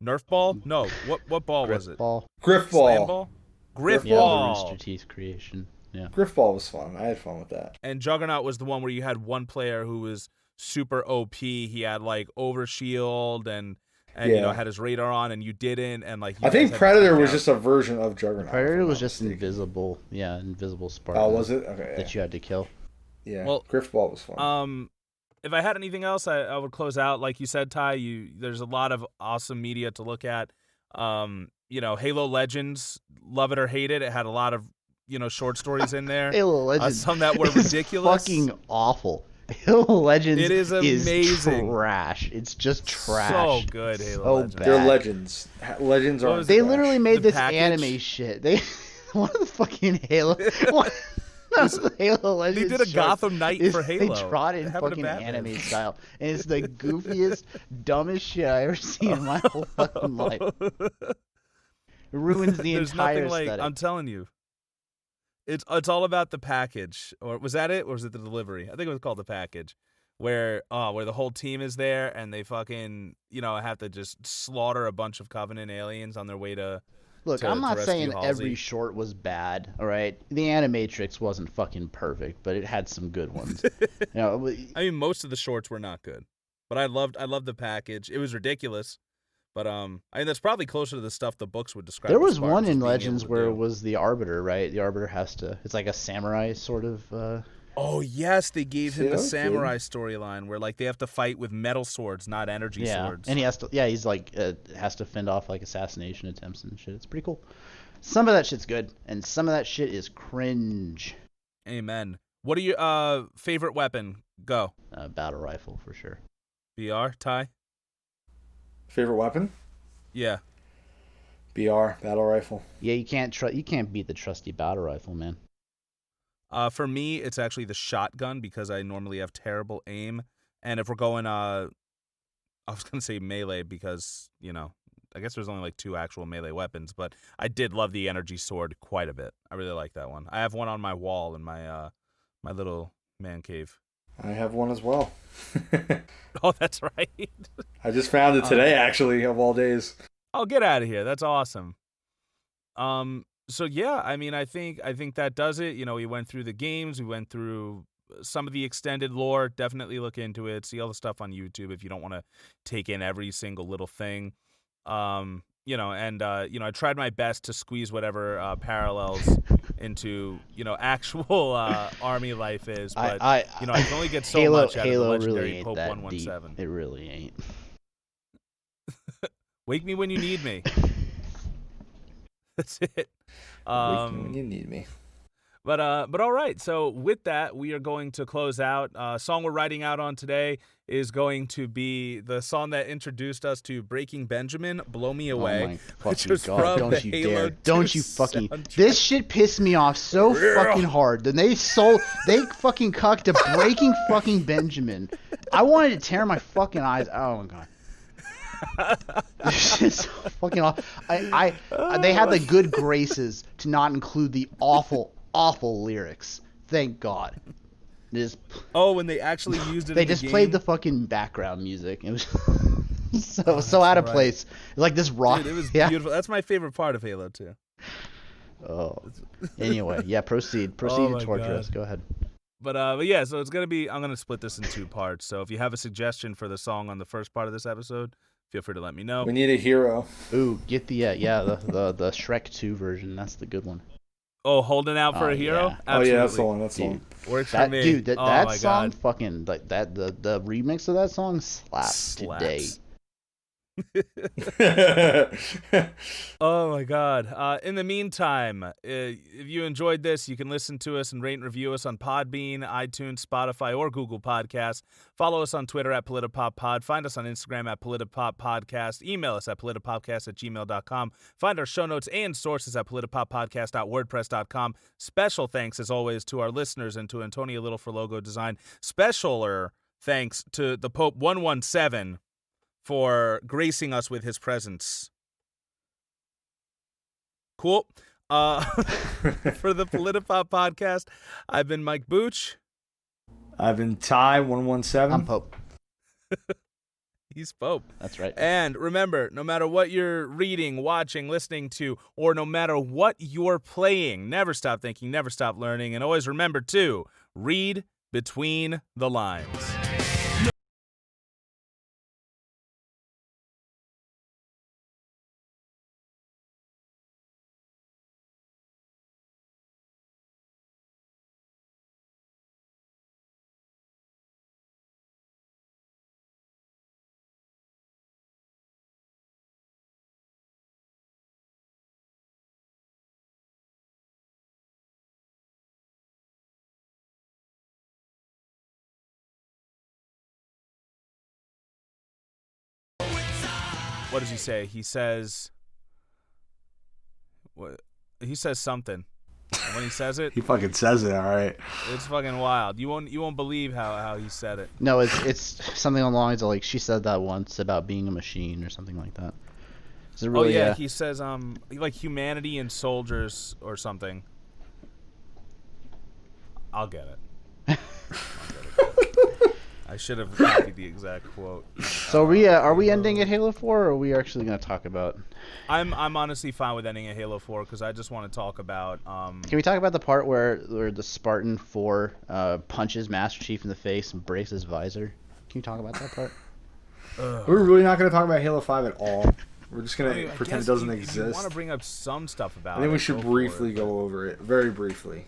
Speaker 4: Nerf ball? No. What ball was it?
Speaker 3: Ball.
Speaker 2: Griff
Speaker 4: Slam
Speaker 2: ball.
Speaker 4: ball? Griff
Speaker 3: Yeah,
Speaker 4: ball.
Speaker 3: the Rooster Teeth creation. Yeah.
Speaker 2: Griff ball was fun. I had fun with that.
Speaker 4: And Juggernaut was the one where you had one player who was super OP. He had like overshield and had his radar on, and you didn't. And like
Speaker 2: I think Predator was just a version of Juggernaut.
Speaker 3: Predator was just invisible. Yeah, invisible Spartan.
Speaker 2: Oh, was it? Okay.
Speaker 3: That you had to kill.
Speaker 2: Yeah.
Speaker 4: Well,
Speaker 2: Griff ball was fun.
Speaker 4: If I had anything else, I would close out. Like you said, Ty, there's a lot of awesome media to look at. Halo Legends, love it or hate it. It had a lot of short stories in there.
Speaker 3: Halo Legends.
Speaker 4: Some that were ridiculous.
Speaker 3: Fucking awful. Halo Legends.
Speaker 4: It is amazing.
Speaker 3: Trash. It's just trash.
Speaker 4: So good, Halo Legends.
Speaker 3: Bad.
Speaker 2: They're legends. Legends are.
Speaker 3: They literally made
Speaker 4: The
Speaker 3: this
Speaker 4: package?
Speaker 3: anime shit. One of the fucking Halo. Halo Legends.
Speaker 4: They did a Gotham Knight for Halo.
Speaker 3: They trot in fucking anime style, and it's the goofiest, dumbest shit I ever seen in my whole fucking life. It ruins the
Speaker 4: There's
Speaker 3: entire
Speaker 4: nothing like
Speaker 3: aesthetic.
Speaker 4: I'm telling you. It's all about the package. Or was that it? Or was it the delivery? I think it was called the package. Where the whole team is there and they fucking have to just slaughter a bunch of Covenant aliens on their way to.
Speaker 3: Look, I'm not saying
Speaker 4: Halsey.
Speaker 3: every short was bad, all right? The Animatrix wasn't fucking perfect, but it had some good ones.
Speaker 4: I mean, most of the shorts were not good, but I loved the package. It was ridiculous, but I mean that's probably closer to the stuff the books would describe.
Speaker 3: There was
Speaker 4: Spartans
Speaker 3: one in
Speaker 4: being
Speaker 3: Legends
Speaker 4: able to
Speaker 3: where
Speaker 4: do.
Speaker 3: it was the Arbiter, right? The Arbiter has to. It's like a samurai sort of.
Speaker 4: Oh yes, they gave him the
Speaker 2: okay.
Speaker 4: samurai storyline where like they have to fight with metal swords, not energy swords.
Speaker 3: And he has to. Yeah, he's like has to fend off like assassination attempts and shit. It's pretty cool. Some of that shit's good, and some of that shit is cringe.
Speaker 4: Amen. What are your favorite weapon? Go.
Speaker 3: Battle rifle for sure.
Speaker 4: BR, Ty?
Speaker 2: Favorite weapon?
Speaker 4: Yeah.
Speaker 2: BR, battle rifle.
Speaker 3: Yeah, you can't beat the trusty battle rifle, man.
Speaker 4: For me, it's actually the shotgun because I normally have terrible aim. And if we're going, I was going to say melee because, I guess there's only like 2 actual melee weapons, but I did love the energy sword quite a bit. I really like that one. I have one on my wall in my my little man cave.
Speaker 2: I have one as well.
Speaker 4: Oh, that's right.
Speaker 2: I just found it today, actually, of all days.
Speaker 4: Oh, get out of here. That's awesome. So yeah, I mean, I think that does it. We went through the games, we went through some of the extended lore. Definitely look into it. See all the stuff on YouTube if you don't want to take in every single little thing. I tried my best to squeeze whatever parallels into actual army life is, but I can only get so much out
Speaker 3: Halo
Speaker 4: of the legendary
Speaker 3: really ain't
Speaker 4: Pope
Speaker 3: that
Speaker 4: 117.
Speaker 3: deep. It really ain't.
Speaker 4: Wake me when you need me. That's it.
Speaker 2: Wake me when you need me.
Speaker 4: But all right. So with that, we are going to close out. Song we're writing out on today is going to be the song that introduced us to Breaking Benjamin, "Blow Me Away,"
Speaker 3: Oh my
Speaker 4: which
Speaker 3: fucking
Speaker 4: was
Speaker 3: god!
Speaker 4: from
Speaker 3: Don't
Speaker 4: the
Speaker 3: you
Speaker 4: Halo
Speaker 3: dare!
Speaker 4: 2
Speaker 3: Don't you fucking!
Speaker 4: soundtrack.
Speaker 3: This shit pissed me off so fucking hard. Then they fucking cucked a Breaking fucking Benjamin. I wanted to tear my fucking eyes. Oh my god! It's just fucking awful. They had the good graces to not include the awful, awful lyrics. Thank God.
Speaker 4: When they actually used it.
Speaker 3: They
Speaker 4: in the
Speaker 3: just
Speaker 4: game?
Speaker 3: played the fucking background music. It was so out of place. Like this rock.
Speaker 4: Dude, it was beautiful. That's my favorite part of Halo 2.
Speaker 3: Oh. Anyway, yeah. Proceed. Proceed to torture us. Go ahead.
Speaker 4: But yeah, so it's gonna be. I'm gonna split this in 2 parts. So if you have a suggestion for the song on the first part of this episode, feel free to let me know.
Speaker 2: We need a hero.
Speaker 3: Ooh, get the the Shrek 2 version. That's the good one.
Speaker 4: Oh, holding out for a hero?
Speaker 3: Yeah.
Speaker 2: Oh yeah, that's the one. That's the one.
Speaker 4: Works for me.
Speaker 3: Dude, that
Speaker 4: my
Speaker 3: song
Speaker 4: God.
Speaker 3: fucking like that. The remix of that song slaps today.
Speaker 4: Oh my God. In the meantime, if you enjoyed this, you can listen to us and rate and review us on Podbean, iTunes, Spotify, or Google Podcasts. Follow us on Twitter at PolitiPopPod. Find us on Instagram at PolitiPopPodcast. Email us at PolitiPopcast@gmail.com. Find our show notes and sources at PolitiPopPodcast.wordpress.com. Special thanks, as always, to our listeners and to Antonia Little for logo design. Specialer thanks to the Pope 117 for gracing us with his presence. Cool. For the PolitiPop podcast, I've been Mike Booch.
Speaker 2: I've been Ty117.
Speaker 3: I'm Pope.
Speaker 4: He's Pope.
Speaker 3: That's right.
Speaker 4: And remember, no matter what you're reading, watching, listening to, or no matter what you're playing, never stop thinking, never stop learning, and always remember to read between the lines. What does he say? He says something. And when he says it,
Speaker 2: He fucking says it, all right.
Speaker 4: it's fucking wild. You won't believe how he said it.
Speaker 3: No, it's something along the lines of like she said that once about being a machine or something like that. Is it really,
Speaker 4: he says like humanity and soldiers or something. I'll get it. I should have copied the exact quote.
Speaker 3: So are we ending at Halo 4 or are we actually going to talk about?
Speaker 4: I'm honestly fine with ending at Halo 4 because I just want to talk about.
Speaker 3: Can we talk about the part where the Spartan 4 punches Master Chief in the face and breaks his visor? Can you talk about that part?
Speaker 2: We're really not going to talk about Halo 5 at all. We're just going to
Speaker 4: I
Speaker 2: pretend
Speaker 4: guess
Speaker 2: it doesn't
Speaker 4: if
Speaker 2: exist.
Speaker 4: you want to bring up some stuff about it.
Speaker 2: I think we should
Speaker 4: go for
Speaker 2: briefly
Speaker 4: it,
Speaker 2: go over it. Very briefly.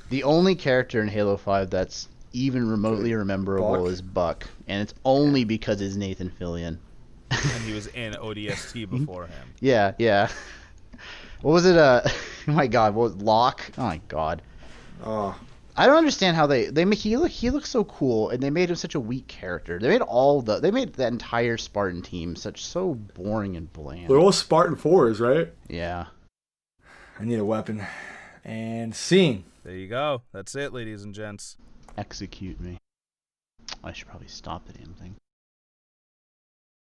Speaker 3: The only character in Halo 5 that's even remotely rememberable is Buck, and it's only because it's Nathan Fillion.
Speaker 4: And he was in ODST before him.
Speaker 3: Yeah. What was it? Oh my God, what was Locke? Oh my God.
Speaker 2: Oh.
Speaker 3: I don't understand how they make he looks so cool, and they made him such a weak character. They made that entire Spartan team so boring and bland.
Speaker 2: They're all Spartan 4s, right?
Speaker 3: Yeah.
Speaker 2: I need a weapon. And scene.
Speaker 4: There you go. That's it, ladies and gents.
Speaker 3: Execute me. I should probably stop the damn thing.